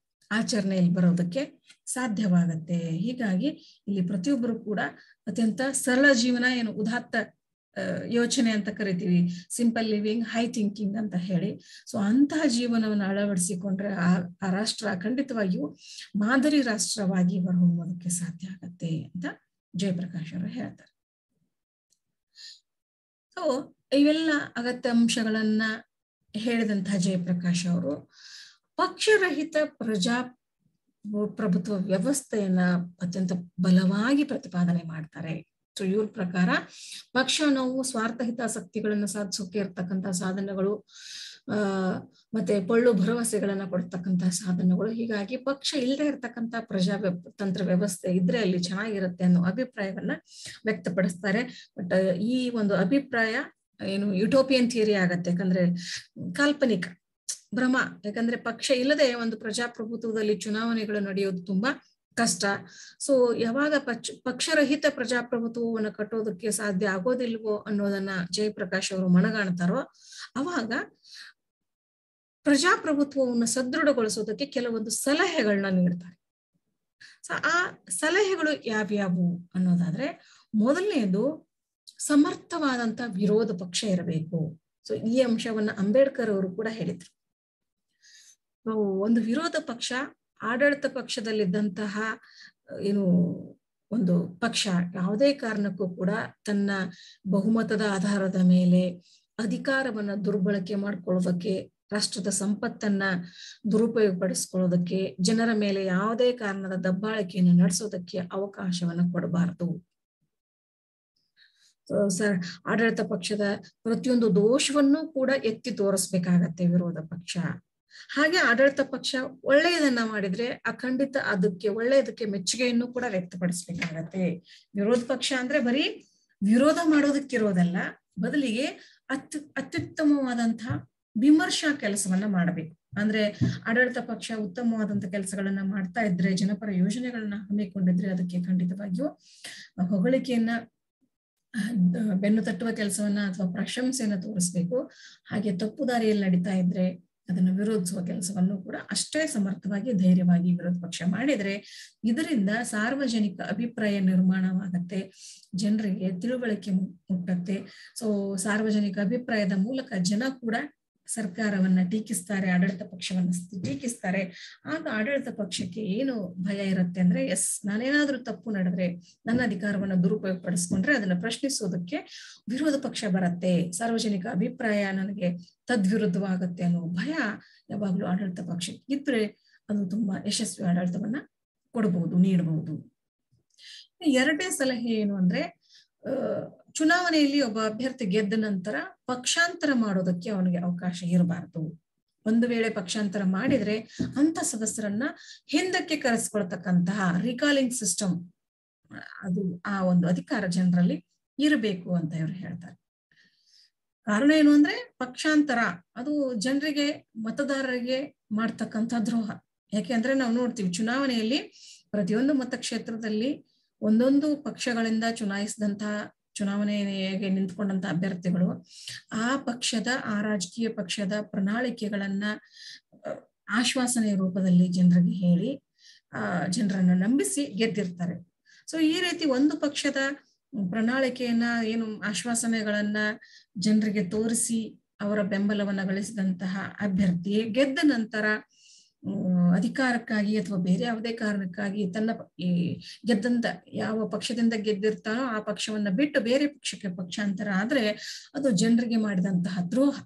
ಆಚರಣೆಯಲ್ಲಿ ಬರೋದಕ್ಕೆ ಸಾಧ್ಯವಾಗತ್ತೆ. ಹೀಗಾಗಿ ಇಲ್ಲಿ ಪ್ರತಿಯೊಬ್ಬರು ಕೂಡ ಅತ್ಯಂತ ಸರಳ ಜೀವನ, ಏನು ಉದಾತ್ತ ಯೋಚನೆ ಅಂತ ಕರಿತೀವಿ, ಸಿಂಪಲ್ ಲಿವಿಂಗ್, ಹೈ ಥಿಂಕಿಂಗ್ ಅಂತ ಹೇಳಿ. ಸೊ ಅಂತಹ ಜೀವನವನ್ನು ಅಳವಡಿಸಿಕೊಂಡ್ರೆ ಆ ರಾಷ್ಟ್ರ ಖಂಡಿತವಾಗಿಯೂ ಮಾದರಿ ರಾಷ್ಟ್ರವಾಗಿ ಹೊರಹೊಮ್ಮೋದಕ್ಕೆ ಸಾಧ್ಯ ಆಗತ್ತೆ ಅಂತ ಜಯಪ್ರಕಾಶ್ ಅವರು ಹೇಳ್ತಾರೆ. ಸೊ ಇವೆಲ್ಲ ಅಗತ್ಯ ಅಂಶಗಳನ್ನ ಹೇಳಿದಂತಹ ಜಯಪ್ರಕಾಶ್ ಅವರು ಪಕ್ಷರಹಿತ ಪ್ರಜಾಪ್ರಭುತ್ವ ವ್ಯವಸ್ಥೆಯನ್ನ ಅತ್ಯಂತ ಬಲವಾಗಿ ಪ್ರತಿಪಾದನೆ ಮಾಡ್ತಾರೆ. ಸೊ ಇವ್ರ ಪ್ರಕಾರ ಪಕ್ಷ ನಾವು ಸ್ವಾರ್ಥ ಹಿತಾಸಕ್ತಿಗಳನ್ನ ಸಾಧಿಸೋಕೆ ಇರ್ತಕ್ಕಂತಹ ಸಾಧನಗಳು, ಮತ್ತೆ ಪೊಳ್ಳು ಭರವಸೆಗಳನ್ನ ಕೊಡ್ತಕ್ಕಂತಹ ಸಾಧನಗಳು. ಹೀಗಾಗಿ ಪಕ್ಷ ಇಲ್ಲದೆ ಇರ್ತಕ್ಕಂಥ ಪ್ರಜಾತಂತ್ರ ವ್ಯವಸ್ಥೆ ಇದ್ರೆ ಅಲ್ಲಿ ಚೆನ್ನಾಗಿರುತ್ತೆ ಅನ್ನೋ ಅಭಿಪ್ರಾಯವನ್ನ ವ್ಯಕ್ತಪಡಿಸ್ತಾರೆ. ಬಟ್ ಈ ಒಂದು ಅಭಿಪ್ರಾಯ ಏನು ಯುಟೋಪಿಯನ್ ಥಿಯರಿ ಆಗತ್ತೆ, ಯಾಕಂದ್ರೆ ಕಾಲ್ಪನಿಕ ಭ್ರಮ. ಯಾಕಂದ್ರೆ ಪಕ್ಷ ಇಲ್ಲದೆ ಒಂದು ಪ್ರಜಾಪ್ರಭುತ್ವದಲ್ಲಿ ಚುನಾವಣೆಗಳು ನಡೆಯೋದು ತುಂಬಾ ಕಷ್ಟ. ಸೊ ಯಾವಾಗ ಪಕ್ಷರಹಿತ ಪ್ರಜಾಪ್ರಭುತ್ವವನ್ನು ಕಟ್ಟೋದಕ್ಕೆ ಸಾಧ್ಯ ಆಗೋದಿಲ್ವೋ ಅನ್ನೋದನ್ನ ಜಯಪ್ರಕಾಶ್ ಅವರು ಮನಗಾಣ್ತಾರೋ ಅವಾಗ ಪ್ರಜಾಪ್ರಭುತ್ವವನ್ನು ಸದೃಢಗೊಳಿಸೋದಕ್ಕೆ ಕೆಲವೊಂದು ಸಲಹೆಗಳನ್ನ ನೀಡ್ತಾರೆ. ಸೊ ಆ ಸಲಹೆಗಳು ಯಾವ್ಯಾವು ಅನ್ನೋದಾದ್ರೆ, ಮೊದಲನೇದು ಸಮರ್ಥವಾದಂತ ವಿರೋಧ ಪಕ್ಷ ಇರಬೇಕು. ಸೊ ಈ ಅಂಶವನ್ನ ಅಂಬೇಡ್ಕರ್ ಅವರು ಕೂಡ ಹೇಳಿದ್ರು. ಒಂದು ವಿರೋಧ ಪಕ್ಷ ಆಡಳಿತ ಪಕ್ಷದಲ್ಲಿದ್ದಂತಹ ಏನು ಒಂದು ಪಕ್ಷ ಯಾವುದೇ ಕಾರಣಕ್ಕೂ ಕೂಡ ತನ್ನ ಬಹುಮತದ ಆಧಾರದ ಮೇಲೆ ಅಧಿಕಾರವನ್ನ ದುರ್ಬಳಕೆ ಮಾಡ್ಕೊಳ್ಳೋದಕ್ಕೆ, ರಾಷ್ಟ್ರದ ಸಂಪತ್ತನ್ನ ದುರುಪಯೋಗಪಡಿಸ್ಕೊಳ್ಳೋದಕ್ಕೆ, ಜನರ ಮೇಲೆ ಯಾವುದೇ ಕಾರಣದ ದಬ್ಬಾಳಿಕೆಯನ್ನು ನಡೆಸೋದಕ್ಕೆ ಅವಕಾಶವನ್ನ ಕೊಡಬಾರದು. ಆಡಳಿತ ಪಕ್ಷದ ಪ್ರತಿಯೊಂದು ದೋಷವನ್ನು ಕೂಡ ಎತ್ತಿ ತೋರಿಸ್ಬೇಕಾಗತ್ತೆ ವಿರೋಧ ಪಕ್ಷ. ಹಾಗೆ ಆಡಳಿತ ಪಕ್ಷ ಒಳ್ಳೆಯದನ್ನ ಮಾಡಿದ್ರೆ ಖಂಡಿತ ಅದಕ್ಕೆ ಒಳ್ಳೆಯದಕ್ಕೆ ಮೆಚ್ಚುಗೆಯನ್ನು ಕೂಡ ವ್ಯಕ್ತಪಡಿಸ್ಬೇಕಾಗತ್ತೆ. ವಿರೋಧ ಪಕ್ಷ ಅಂದ್ರೆ ಬರೀ ವಿರೋಧ ಮಾಡೋದಕ್ಕಿರೋದಲ್ಲ, ಬದಲಿಗೆ ಅತ್ಯುತ್ತಮವಾದಂತಹ ವಿಮರ್ಶಾ ಕೆಲಸವನ್ನ ಮಾಡಬೇಕು. ಅಂದ್ರೆ ಆಡಳಿತ ಪಕ್ಷ ಉತ್ತಮವಾದಂತಹ ಕೆಲಸಗಳನ್ನ ಮಾಡ್ತಾ ಇದ್ರೆ, ಜನಪರ ಯೋಜನೆಗಳನ್ನ ಹಮ್ಮಿಕೊಂಡಿದ್ರೆ ಅದಕ್ಕೆ ಖಂಡಿತವಾಗಿಯೂ ಹೊಗಳಿಕೆಯನ್ನ ಬೆನ್ನು ತಟ್ಟುವ ಕೆಲಸವನ್ನ ಅಥವಾ ಪ್ರಶಂಸೆಯನ್ನ ತೋರಿಸ್ಬೇಕು. ಹಾಗೆ ತಪ್ಪು ದಾರಿಯಲ್ಲಿ ನಡೀತಾ ಇದ್ರೆ ಅದನ್ನು ವಿರೋಧಿಸುವ ಕೆಲಸವನ್ನು ಕೂಡ ಅಷ್ಟೇ ಸಮರ್ಥವಾಗಿ ಧೈರ್ಯವಾಗಿ ವಿರೋಧ ಪಕ್ಷ ಮಾಡಿದ್ರೆ ಇದರಿಂದ ಸಾರ್ವಜನಿಕ ಅಭಿಪ್ರಾಯ ನಿರ್ಮಾಣವಾಗತ್ತೆ, ಜನರಿಗೆ ತಿಳುವಳಿಕೆ ಮುಟ್ಟತ್ತೆ. ಸೊ ಸಾರ್ವಜನಿಕ ಅಭಿಪ್ರಾಯದ ಮೂಲಕ ಜನ ಕೂಡ ಸರ್ಕಾರವನ್ನ ಟೀಕಿಸ್ತಾರೆ, ಆಡಳಿತ ಪಕ್ಷವನ್ನ ಟೀಕಿಸ್ತಾರೆ. ಆಗ ಆಡಳಿತ ಪಕ್ಷಕ್ಕೆ ಏನು ಭಯ ಇರುತ್ತೆ ಅಂದ್ರೆ, ಎಸ್ ನಾನೇನಾದ್ರೂ ತಪ್ಪು ನಡೆದ್ರೆ, ನನ್ನ ಅಧಿಕಾರವನ್ನ ದುರುಪಯೋಗ ಪಡಿಸ್ಕೊಂಡ್ರೆ ಅದನ್ನ ಪ್ರಶ್ನಿಸೋದಕ್ಕೆ ವಿರೋಧ ಪಕ್ಷ ಬರತ್ತೆ, ಸಾರ್ವಜನಿಕ ಅಭಿಪ್ರಾಯ ನನಗೆ ತದ್ವಿರುದ್ಧವಾಗತ್ತೆ ಅನ್ನೋ ಭಯ ಯಾವಾಗ್ಲೂ ಆಡಳಿತ ಪಕ್ಷಕ್ಕೆ ಇದ್ರೆ ಅದು ತುಂಬಾ ಯಶಸ್ವಿ ಆಡಳಿತವನ್ನ ಕೊಡಬಹುದು, ನೀಡಬಹುದು. ಎರಡನೇ ಸಲಹೆ ಏನು ಅಂದ್ರೆ, ಚುನಾವಣೆಯಲ್ಲಿ ಒಬ್ಬ ಅಭ್ಯರ್ಥಿ ಗೆದ್ದ ನಂತರ ಪಕ್ಷಾಂತರ ಮಾಡೋದಕ್ಕೆ ಅವನಿಗೆ ಅವಕಾಶ ಇರಬಾರದು. ಒಂದು ವೇಳೆ ಪಕ್ಷಾಂತರ ಮಾಡಿದ್ರೆ ಅಂತ ಸದಸ್ಯರನ್ನ ಹಿಂದಕ್ಕೆ ಕರೆಸ್ಕೊಳ್ತಕ್ಕಂತಹ ರಿಕಾಲಿಂಗ್ ಸಿಸ್ಟಮ್, ಅದು ಆ ಒಂದು ಅಧಿಕಾರ ಜನರಲ್ಲಿ ಇರಬೇಕು ಅಂತ ಇವರು ಹೇಳ್ತಾರೆ. ಕಾರಣ ಏನು ಅಂದ್ರೆ, ಪಕ್ಷಾಂತರ ಅದು ಜನರಿಗೆ, ಮತದಾರರಿಗೆ ಮಾಡ್ತಕ್ಕಂಥ ದ್ರೋಹ. ಯಾಕೆಂದ್ರೆ ನಾವು ನೋಡ್ತೀವಿ ಚುನಾವಣೆಯಲ್ಲಿ ಪ್ರತಿಯೊಂದು ಮತಕ್ಷೇತ್ರದಲ್ಲಿ ಒಂದೊಂದು ಪಕ್ಷಗಳಿಂದ ಚುನಾವಣೆಗೆ ನಿಂತ್ಕೊಂಡಂತ ಅಭ್ಯರ್ಥಿಗಳು ಆ ಪಕ್ಷದ, ಆ ರಾಜಕೀಯ ಪಕ್ಷದ ಪ್ರಣಾಳಿಕೆಗಳನ್ನ ಆಶ್ವಾಸನೆ ರೂಪದಲ್ಲಿ ಜನರಿಗೆ ಹೇಳಿ ಜನರನ್ನ ನಂಬಿಸಿ ಗೆದ್ದಿರ್ತಾರೆ. ಸೊ ಈ ರೀತಿ ಒಂದು ಪಕ್ಷದ ಪ್ರಣಾಳಿಕೆಯನ್ನ, ಏನು ಆಶ್ವಾಸನೆಗಳನ್ನ ಜನರಿಗೆ ತೋರಿಸಿ ಅವರ ಬೆಂಬಲವನ್ನ ಗಳಿಸಿದಂತಹ ಅಭ್ಯರ್ಥಿ ಗೆದ್ದ ನಂತರ ಅಧಿಕಾರಕ್ಕಾಗಿ ಅಥವಾ ಬೇರೆ ಯಾವುದೇ ಕಾರಣಕ್ಕಾಗಿ ತನ್ನ ಗೆದ್ದಂತ ಯಾವ ಪಕ್ಷದಿಂದ ಗೆದ್ದಿರ್ತಾನೋ ಆ ಪಕ್ಷವನ್ನ ಬಿಟ್ಟು ಬೇರೆ ಪಕ್ಷಕ್ಕೆ ಪಕ್ಷಾಂತರ ಆದ್ರೆ ಅದು ಜನರಿಗೆ ಮಾಡಿದಂತಹ ದ್ರೋಹ.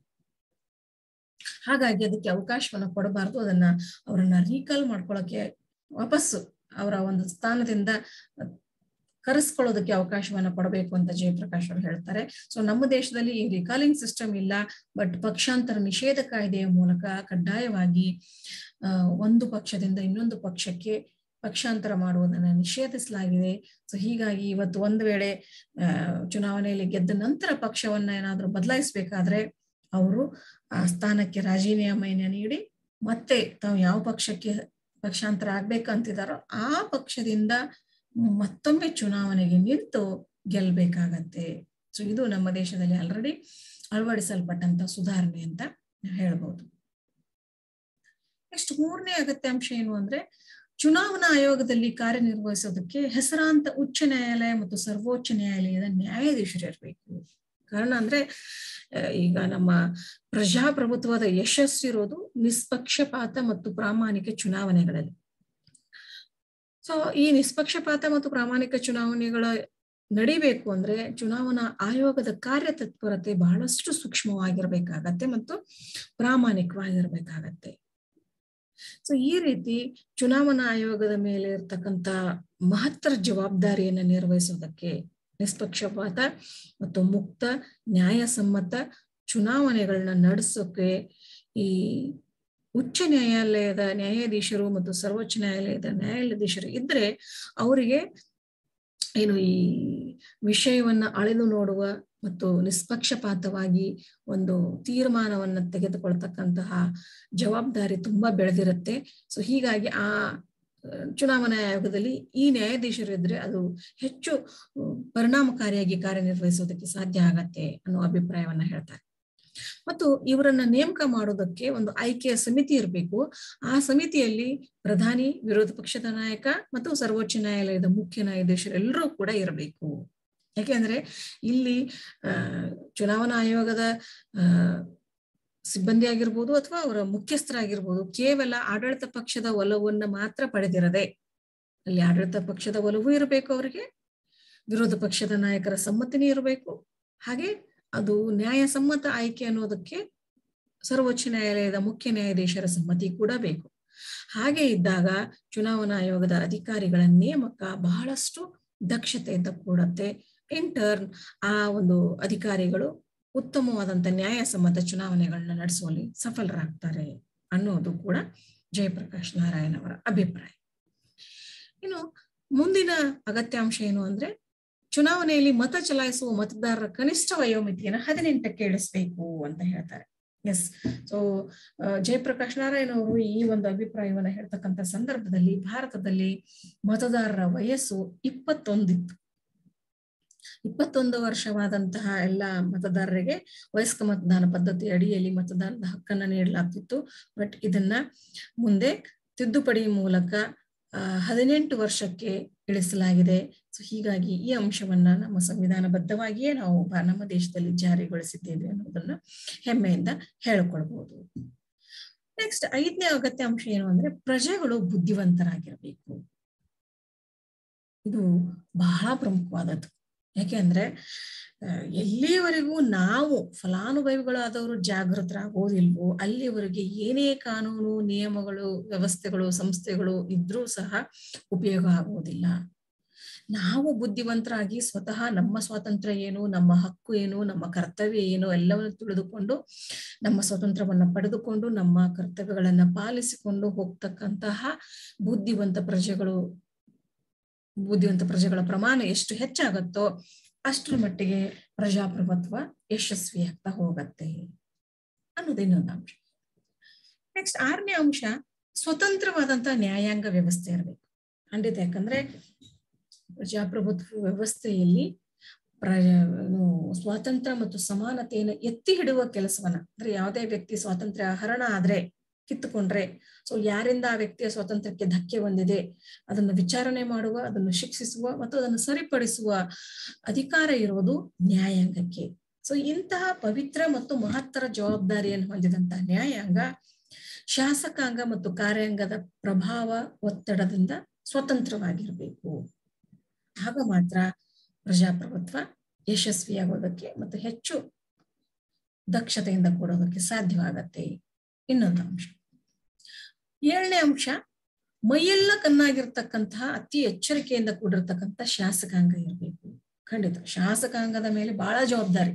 ಹಾಗಾಗಿ ಅದಕ್ಕೆ ಅವಕಾಶವನ್ನ ಕೊಡಬಾರ್ದು, ಅದನ್ನ ಅವರನ್ನ ರೀಕಾಲ್ ಮಾಡ್ಕೊಳ್ಳೋಕೆ, ವಾಪಸ್ಸು ಅವರ ಒಂದು ಸ್ಥಾನದಿಂದ ಕರೆಸ್ಕೊಳ್ಳೋದಕ್ಕೆ ಅವಕಾಶವನ್ನ ಕೊಡಬೇಕು ಅಂತ ಜಯಪ್ರಕಾಶ್ ಅವರು ಹೇಳ್ತಾರೆ. ಸೊ ನಮ್ಮ ದೇಶದಲ್ಲಿ ಈ ರಿಕಾಲಿಂಗ್ ಸಿಸ್ಟಮ್ ಇಲ್ಲ, ಬಟ್ ಪಕ್ಷಾಂತರ ನಿಷೇಧ ಕಾಯ್ದೆಯ ಮೂಲಕ ಕಡ್ಡಾಯವಾಗಿ ಒಂದು ಪಕ್ಷದಿಂದ ಇನ್ನೊಂದು ಪಕ್ಷಕ್ಕೆ ಪಕ್ಷಾಂತರ ಮಾಡುವುದನ್ನು ನಿಷೇಧಿಸಲಾಗಿದೆ. ಸೊ ಹೀಗಾಗಿ ಇವತ್ತು ಒಂದು ವೇಳೆ ಚುನಾವಣೆಯಲ್ಲಿ ಗೆದ್ದ ನಂತರ ಪಕ್ಷವನ್ನ ಏನಾದ್ರೂ ಬದಲಾಯಿಸ್ಬೇಕಾದ್ರೆ ಅವರು ಆ ಸ್ಥಾನಕ್ಕೆ ರಾಜೀನಾಮೆಯನ್ನ ನೀಡಿ ಮತ್ತೆ ತಾವು ಯಾವ ಪಕ್ಷಕ್ಕೆ ಪಕ್ಷಾಂತರ ಆಗ್ಬೇಕಂತಿದಾರೋ ಆ ಪಕ್ಷದಿಂದ ಮತ್ತೊಮ್ಮೆ ಚುನಾವಣೆಗೆ ನಿಂತು ಗೆಲ್ಬೇಕಾಗತ್ತೆ. ಸೊ ಇದು ನಮ್ಮ ದೇಶದಲ್ಲಿ ಆಲ್ರೆಡಿ ಅಳವಡಿಸಲ್ಪಟ್ಟಂತ ಸುಧಾರಣೆ ಅಂತ ಹೇಳ್ಬೋದು. ನೆಕ್ಸ್ಟ್ ಮೂರನೇ ಅಗತ್ಯ ಅಂಶ ಏನು ಅಂದ್ರೆ, ಚುನಾವಣಾ ಆಯೋಗದಲ್ಲಿ ಕಾರ್ಯನಿರ್ವಹಿಸೋದಕ್ಕೆ ಹೆಸರಾಂತ ಉಚ್ಚ ನ್ಯಾಯಾಲಯ ಮತ್ತು ಸರ್ವೋಚ್ಚ ನ್ಯಾಯಾಲಯದ ನ್ಯಾಯಾಧೀಶರು ಇರಬೇಕು. ಕಾರಣ ಅಂದ್ರೆ, ಈಗ ನಮ್ಮ ಪ್ರಜಾಪ್ರಭುತ್ವದ ಯಶಸ್ಸಿರೋದು ನಿಷ್ಪಕ್ಷಪಾತ ಮತ್ತು ಪ್ರಾಮಾಣಿಕ ಚುನಾವಣೆಗಳಲ್ಲಿ. ಸೊ ಈ ನಿಷ್ಪಕ್ಷಪಾತ ಮತ್ತು ಪ್ರಾಮಾಣಿಕ ಚುನಾವಣೆಗಳ ನಡಿಬೇಕು ಅಂದ್ರೆ ಚುನಾವಣಾ ಆಯೋಗದ ಕಾರ್ಯತತ್ಪರತೆ ಬಹಳಷ್ಟು ಸೂಕ್ಷ್ಮವಾಗಿರ್ಬೇಕಾಗತ್ತೆ ಮತ್ತು ಪ್ರಾಮಾಣಿಕವಾಗಿರ್ಬೇಕಾಗತ್ತೆ. ಸೊ ಈ ರೀತಿ ಚುನಾವಣಾ ಆಯೋಗದ ಮೇಲೆ ಇರ್ತಕ್ಕಂಥ ಮಹತ್ತರ ಜವಾಬ್ದಾರಿಯನ್ನ ನಿರ್ವಹಿಸೋದಕ್ಕೆ ನಿಷ್ಪಕ್ಷಪಾತ ಮತ್ತು ಮುಕ್ತ ನ್ಯಾಯಸಮ್ಮತ ಚುನಾವಣೆಗಳನ್ನ ನಡೆಸೋಕೆ ಈ ಉಚ್ಚ ನ್ಯಾಯಾಲಯದ ನ್ಯಾಯಾಧೀಶರು ಮತ್ತು ಸರ್ವೋಚ್ಚ ನ್ಯಾಯಾಲಯದ ನ್ಯಾಯಾಧೀಶರು ಇದ್ರೆ ಅವರಿಗೆ ಏನು ಈ ವಿಷಯವನ್ನ ಅಳೆದು ನೋಡುವ ಮತ್ತು ನಿಷ್ಪಕ್ಷಪಾತವಾಗಿ ಒಂದು ತೀರ್ಮಾನವನ್ನ ತೆಗೆದುಕೊಳ್ತಕ್ಕಂತಹ ಜವಾಬ್ದಾರಿ ತುಂಬಾ ಬೆಳೆದಿರುತ್ತೆ. ಸೊ ಹೀಗಾಗಿ ಆ ಚುನಾವಣಾ ಆಯೋಗದಲ್ಲಿ ಈ ನ್ಯಾಯಾಧೀಶರು ಇದ್ರೆ ಅದು ಹೆಚ್ಚು ಪರಿಣಾಮಕಾರಿಯಾಗಿ ಕಾರ್ಯನಿರ್ವಹಿಸೋದಕ್ಕೆ ಸಾಧ್ಯ ಆಗತ್ತೆ ಅನ್ನೋ ಅಭಿಪ್ರಾಯವನ್ನ ಹೇಳ್ತಾರೆ. ಮತ್ತು ಇವರನ್ನ ನೇಮಕ ಮಾಡೋದಕ್ಕೆ ಒಂದು ಆಯ್ಕೆಯ ಸಮಿತಿ ಇರಬೇಕು. ಆ ಸಮಿತಿಯಲ್ಲಿ ಪ್ರಧಾನಿ, ವಿರೋಧ ಪಕ್ಷದ ನಾಯಕ ಮತ್ತು ಸರ್ವೋಚ್ಚ ನ್ಯಾಯಾಲಯದ ಮುಖ್ಯ ನ್ಯಾಯಾಧೀಶರು ಎಲ್ಲರೂ ಕೂಡ ಇರಬೇಕು. ಯಾಕೆಂದ್ರೆ ಇಲ್ಲಿ ಚುನಾವಣಾ ಆಯೋಗದ ಸಿಬ್ಬಂದಿ ಆಗಿರ್ಬೋದು ಅಥವಾ ಅವರ ಮುಖ್ಯಸ್ಥರಾಗಿರ್ಬೋದು ಕೇವಲ ಆಡಳಿತ ಪಕ್ಷದ ಒಲವನ್ನ ಮಾತ್ರ ಪಡೆದಿರದೆ, ಅಲ್ಲಿ ಆಡಳಿತ ಪಕ್ಷದ ಒಲವು ಇರಬೇಕು, ಅವರಿಗೆ ವಿರೋಧ ಪಕ್ಷದ ನಾಯಕರ ಸಮ್ಮತಿನೇ ಇರಬೇಕು, ಹಾಗೆ ಅದು ನ್ಯಾಯಸಮ್ಮತ ಆಯ್ಕೆ ಅನ್ನೋದಕ್ಕೆ ಸರ್ವೋಚ್ಚ ನ್ಯಾಯಾಲಯದ ಮುಖ್ಯ ನ್ಯಾಯಾಧೀಶರ ಸಮ್ಮತಿ ಕೂಡ ಬೇಕು. ಹಾಗೆ ಇದ್ದಾಗ ಚುನಾವಣಾ ಆಯೋಗದ ಅಧಿಕಾರಿಗಳ ನೇಮಕ ಬಹಳಷ್ಟು ದಕ್ಷತೆಯಿಂದ ಕೂಡತ್ತೆ. ಇಂಟರ್ನ್ ಆ ಒಂದು ಅಧಿಕಾರಿಗಳು ಉತ್ತಮವಾದಂತ ನ್ಯಾಯಸಮ್ಮತ ಚುನಾವಣೆಗಳನ್ನ ನಡೆಸುವಲ್ಲಿ ಸಫಲರಾಗ್ತಾರೆ ಅನ್ನೋದು ಕೂಡ ಜಯಪ್ರಕಾಶ್ ನಾರಾಯಣ್ ಅವರ ಅಭಿಪ್ರಾಯ. ಇನ್ನು ಮುಂದಿನ ಅಗತ್ಯಾಂಶ ಏನು ಅಂದ್ರೆ, ಚುನಾವಣೆಯಲ್ಲಿ ಮತ ಚಲಾಯಿಸುವ ಮತದಾರರ ಕನಿಷ್ಠ ವಯೋಮಿತಿಯನ್ನು 18ಕ್ಕೆ ಇಳಿಸಬೇಕು ಅಂತ ಹೇಳ್ತಾರೆ. ಎಸ್, ಸೊ ಜಯಪ್ರಕಾಶ್ ನಾರಾಯಣ್ ಅವರು ಈ ಒಂದು ಅಭಿಪ್ರಾಯವನ್ನ ಹೇಳ್ತಕ್ಕಂಥ ಸಂದರ್ಭದಲ್ಲಿ ಭಾರತದಲ್ಲಿ ಮತದಾರರ ವಯಸ್ಸು 21 ಇತ್ತು. 21 ವರ್ಷವಾದಂತಹ ಎಲ್ಲ ಮತದಾರರಿಗೆ ವಯಸ್ಕ ಮತದಾನ ಪದ್ಧತಿ ಅಡಿಯಲ್ಲಿ ಮತದಾನದ ಹಕ್ಕನ್ನ ನೀಡಲಾಗ್ತಿತ್ತು. ಬಟ್ ಇದನ್ನ ಮುಂದೆ ತಿದ್ದುಪಡಿ ಮೂಲಕ 18 ವರ್ಷಕ್ಕೆ ಇಳಿಸಲಾಗಿದೆ. ಸೊ ಹೀಗಾಗಿ ಈ ಅಂಶವನ್ನ ನಮ್ಮ ಸಂವಿಧಾನಬದ್ಧವಾಗಿಯೇ ನಾವು ನಮ್ಮ ದೇಶದಲ್ಲಿ ಜಾರಿಗೊಳಿಸಿದ್ದೇವೆ ಅನ್ನೋದನ್ನ ಹೆಮ್ಮೆಯಿಂದ ಹೇಳಿಕೊಳ್ಬಹುದು. ನೆಕ್ಸ್ಟ್ 5ನೇ ಅಗತ್ಯ ಅಂಶ ಏನು ಅಂದ್ರೆ, ಪ್ರಜೆಗಳು ಬುದ್ಧಿವಂತರಾಗಿರ್ಬೇಕು. ಇದು ಬಹಳ ಪ್ರಮುಖವಾದದ್ದು. ಯಾಕೆ ಅಂದ್ರೆ ಎಲ್ಲಿಯವರೆಗೂ ನಾವು ಫಲಾನುಭವಿಗಳಾದವರು ಜಾಗೃತರಾಗೋದಿಲ್ವೋ ಅಲ್ಲಿವರೆಗೆ ಏನೇ ಕಾನೂನು ನಿಯಮಗಳು ವ್ಯವಸ್ಥೆಗಳು ಸಂಸ್ಥೆಗಳು ಇದ್ರೂ ಸಹ ಉಪಯೋಗ ಆಗುವುದಿಲ್ಲ. ನಾವು ಬುದ್ಧಿವಂತರಾಗಿ ಸ್ವತಃ ನಮ್ಮ ಸ್ವಾತಂತ್ರ್ಯ ಏನು, ನಮ್ಮ ಹಕ್ಕು ಏನು, ನಮ್ಮ ಕರ್ತವ್ಯ ಏನು ಎಲ್ಲವನ್ನು ತಿಳಿದುಕೊಂಡು ನಮ್ಮ ಸ್ವಾತಂತ್ರ್ಯವನ್ನ ಪಡೆದುಕೊಂಡು ನಮ್ಮ ಕರ್ತವ್ಯಗಳನ್ನ ಪಾಲಿಸಿಕೊಂಡು ಹೋಗ್ತಕ್ಕಂತಹ ಬುದ್ಧಿವಂತ ಪ್ರಜೆಗಳ ಪ್ರಮಾಣ ಎಷ್ಟು ಹೆಚ್ಚಾಗತ್ತೋ ಅಷ್ಟರ ಮಟ್ಟಿಗೆ ಪ್ರಜಾಪ್ರಭುತ್ವ ಯಶಸ್ವಿ ಆಗ್ತಾ ಹೋಗತ್ತೆ ಅನ್ನೋದು ಇನ್ನೊಂದು ಅಂಶ. ನೆಕ್ಸ್ಟ್ 6ನೇ ಅಂಶ, ಸ್ವತಂತ್ರವಾದಂತಹ ನ್ಯಾಯಾಂಗ ವ್ಯವಸ್ಥೆ ಇರಬೇಕು. ಖಂಡಿತ. ಯಾಕಂದ್ರೆ ಪ್ರಜಾಪ್ರಭುತ್ವ ವ್ಯವಸ್ಥೆಯಲ್ಲಿ ಸ್ವಾತಂತ್ರ್ಯ ಮತ್ತು ಸಮಾನತೆಯನ್ನು ಎತ್ತಿ ಹಿಡುವ ಕೆಲಸವನ್ನ, ಅಂದ್ರೆ ಯಾವುದೇ ವ್ಯಕ್ತಿ ಸ್ವಾತಂತ್ರ್ಯ ಹರಣ ಆದ್ರೆ ಕಿತ್ತುಕೊಂಡ್ರೆ, ಸೊ ಯಾರಿಂದ ಆ ವ್ಯಕ್ತಿಯ ಸ್ವಾತಂತ್ರ್ಯಕ್ಕೆ ಧಕ್ಕೆ ಬಂದಿದೆ ಅದನ್ನು ವಿಚಾರಣೆ ಮಾಡುವ, ಅದನ್ನು ಶಿಕ್ಷಿಸುವ ಮತ್ತು ಅದನ್ನು ಸರಿಪಡಿಸುವ ಅಧಿಕಾರ ಇರುವುದು ನ್ಯಾಯಾಂಗಕ್ಕೆ. ಸೊ ಇಂತಹ ಪವಿತ್ರ ಮತ್ತು ಮಹತ್ತರ ಜವಾಬ್ದಾರಿಯನ್ನು ಹೊಂದಿದಂತಹ ನ್ಯಾಯಾಂಗ ಶಾಸಕಾಂಗ ಮತ್ತು ಕಾರ್ಯಾಂಗದ ಪ್ರಭಾವ ಒತ್ತಡದಿಂದ ಸ್ವತಂತ್ರವಾಗಿರ್ಬೇಕು. ಆಗ ಮಾತ್ರ ಪ್ರಜಾಪ್ರಭುತ್ವ ಯಶಸ್ವಿಯಾಗೋದಕ್ಕೆ ಮತ್ತು ಹೆಚ್ಚು ದಕ್ಷತೆಯಿಂದ ಕೂಡೋದಕ್ಕೆ ಸಾಧ್ಯವಾಗತ್ತೆ. ಇನ್ನೊಂದು ಅಂಶ 7ನೇ ಅಂಶ, ಮೈಯೆಲ್ಲ ಕಣ್ಣಾಗಿರ್ತಕ್ಕಂತಹ ಅತಿ ಎಚ್ಚರಿಕೆಯಿಂದ ಕೂಡಿರ್ತಕ್ಕಂಥ ಶಾಸಕಾಂಗ ಇರಬೇಕು. ಖಂಡಿತ ಶಾಸಕಾಂಗದ ಮೇಲೆ ಬಹಳ ಜವಾಬ್ದಾರಿ.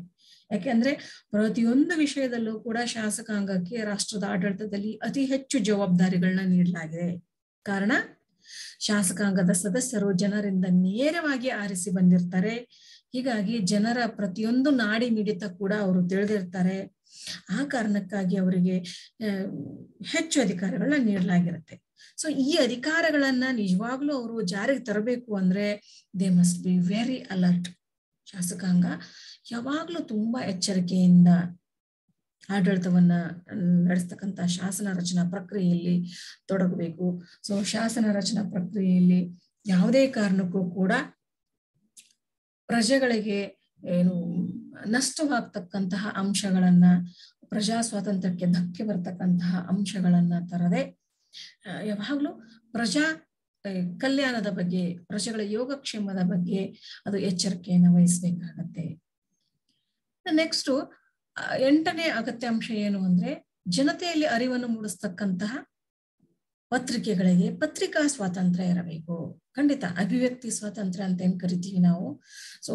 ಯಾಕೆಂದ್ರೆ ಪ್ರತಿಯೊಂದು ವಿಷಯದಲ್ಲೂ ಕೂಡ ಶಾಸಕಾಂಗಕ್ಕೆ ರಾಷ್ಟ್ರದ ಆಡಳಿತದಲ್ಲಿ ಅತಿ ಹೆಚ್ಚು ಜವಾಬ್ದಾರಿಗಳನ್ನ ನೀಡಲಾಗಿದೆ. ಕಾರಣ, ಶಾಸಕಾಂಗದ ಸದಸ್ಯರು ಜನರಿಂದ ನೇರವಾಗಿ ಆರಿಸಿ ಬಂದಿರ್ತಾರೆ. ಹೀಗಾಗಿ ಜನರ ಪ್ರತಿಯೊಂದು ನಾಡಿ ಮಿಡಿತ ಕೂಡ ಅವರು ತಿಳಿದಿರ್ತಾರೆ. ಆ ಕಾರಣಕ್ಕಾಗಿ ಅವರಿಗೆ ಹೆಚ್ಚು ಅಧಿಕಾರಗಳನ್ನ ನೀಡಲಾಗಿರುತ್ತೆ. ಸೊ ಈ ಅಧಿಕಾರಗಳನ್ನ ನಿಜವಾಗ್ಲೂ ಅವರು ಜಾರಿಗೆ ತರಬೇಕು ಅಂದ್ರೆ they must be very alert. ಶಾಸಕಾಂಗ ಯಾವಾಗ್ಲೂ ತುಂಬಾ ಎಚ್ಚರಿಕೆಯಿಂದ ಆಡಳಿತವನ್ನ ನಡೆಸ್ತಕ್ಕಂಥ ಶಾಸನ ರಚನಾ ಪ್ರಕ್ರಿಯೆಯಲ್ಲಿ ತೊಡಗಬೇಕು. ಸೊ ಶಾಸನ ರಚನಾ ಪ್ರಕ್ರಿಯೆಯಲ್ಲಿ ಯಾವುದೇ ಕಾರಣಕ್ಕೂ ಕೂಡ ಪ್ರಜೆಗಳಿಗೆ ಏನು ನಷ್ಟವಾಗ್ತಕ್ಕಂತಹ ಅಂಶಗಳನ್ನ, ಪ್ರಜಾ ಸ್ವಾತಂತ್ರ್ಯಕ್ಕೆ ಧಕ್ಕೆ ಬರ್ತಕ್ಕಂತಹ ಅಂಶಗಳನ್ನ ತರದೆ ಯಾವಾಗ್ಲೂ ಪ್ರಜಾ ಕಲ್ಯಾಣದ ಬಗ್ಗೆ, ಪ್ರಜೆಗಳ ಯೋಗಕ್ಷೇಮದ ಬಗ್ಗೆ ಅದು ಎಚ್ಚರಿಕೆಯನ್ನು ವಹಿಸ್ಬೇಕಾಗತ್ತೆ. ನೆಕ್ಸ್ಟ್ 8ನೇ ಅಗತ್ಯ ಅಂಶ ಏನು ಅಂದ್ರೆ, ಜನತೆಯಲ್ಲಿ ಅರಿವನ್ನು ಮೂಡಿಸ್ತಕ್ಕಂತಹ ಪತ್ರಿಕೆಗಳಿಗೆ ಪತ್ರಿಕಾ ಸ್ವಾತಂತ್ರ್ಯ ಇರಬೇಕು. ಖಂಡಿತ ಅಭಿವ್ಯಕ್ತಿ ಸ್ವಾತಂತ್ರ್ಯ ಅಂತ ಏನ್ ಕರಿತೀವಿ ನಾವು. ಸೊ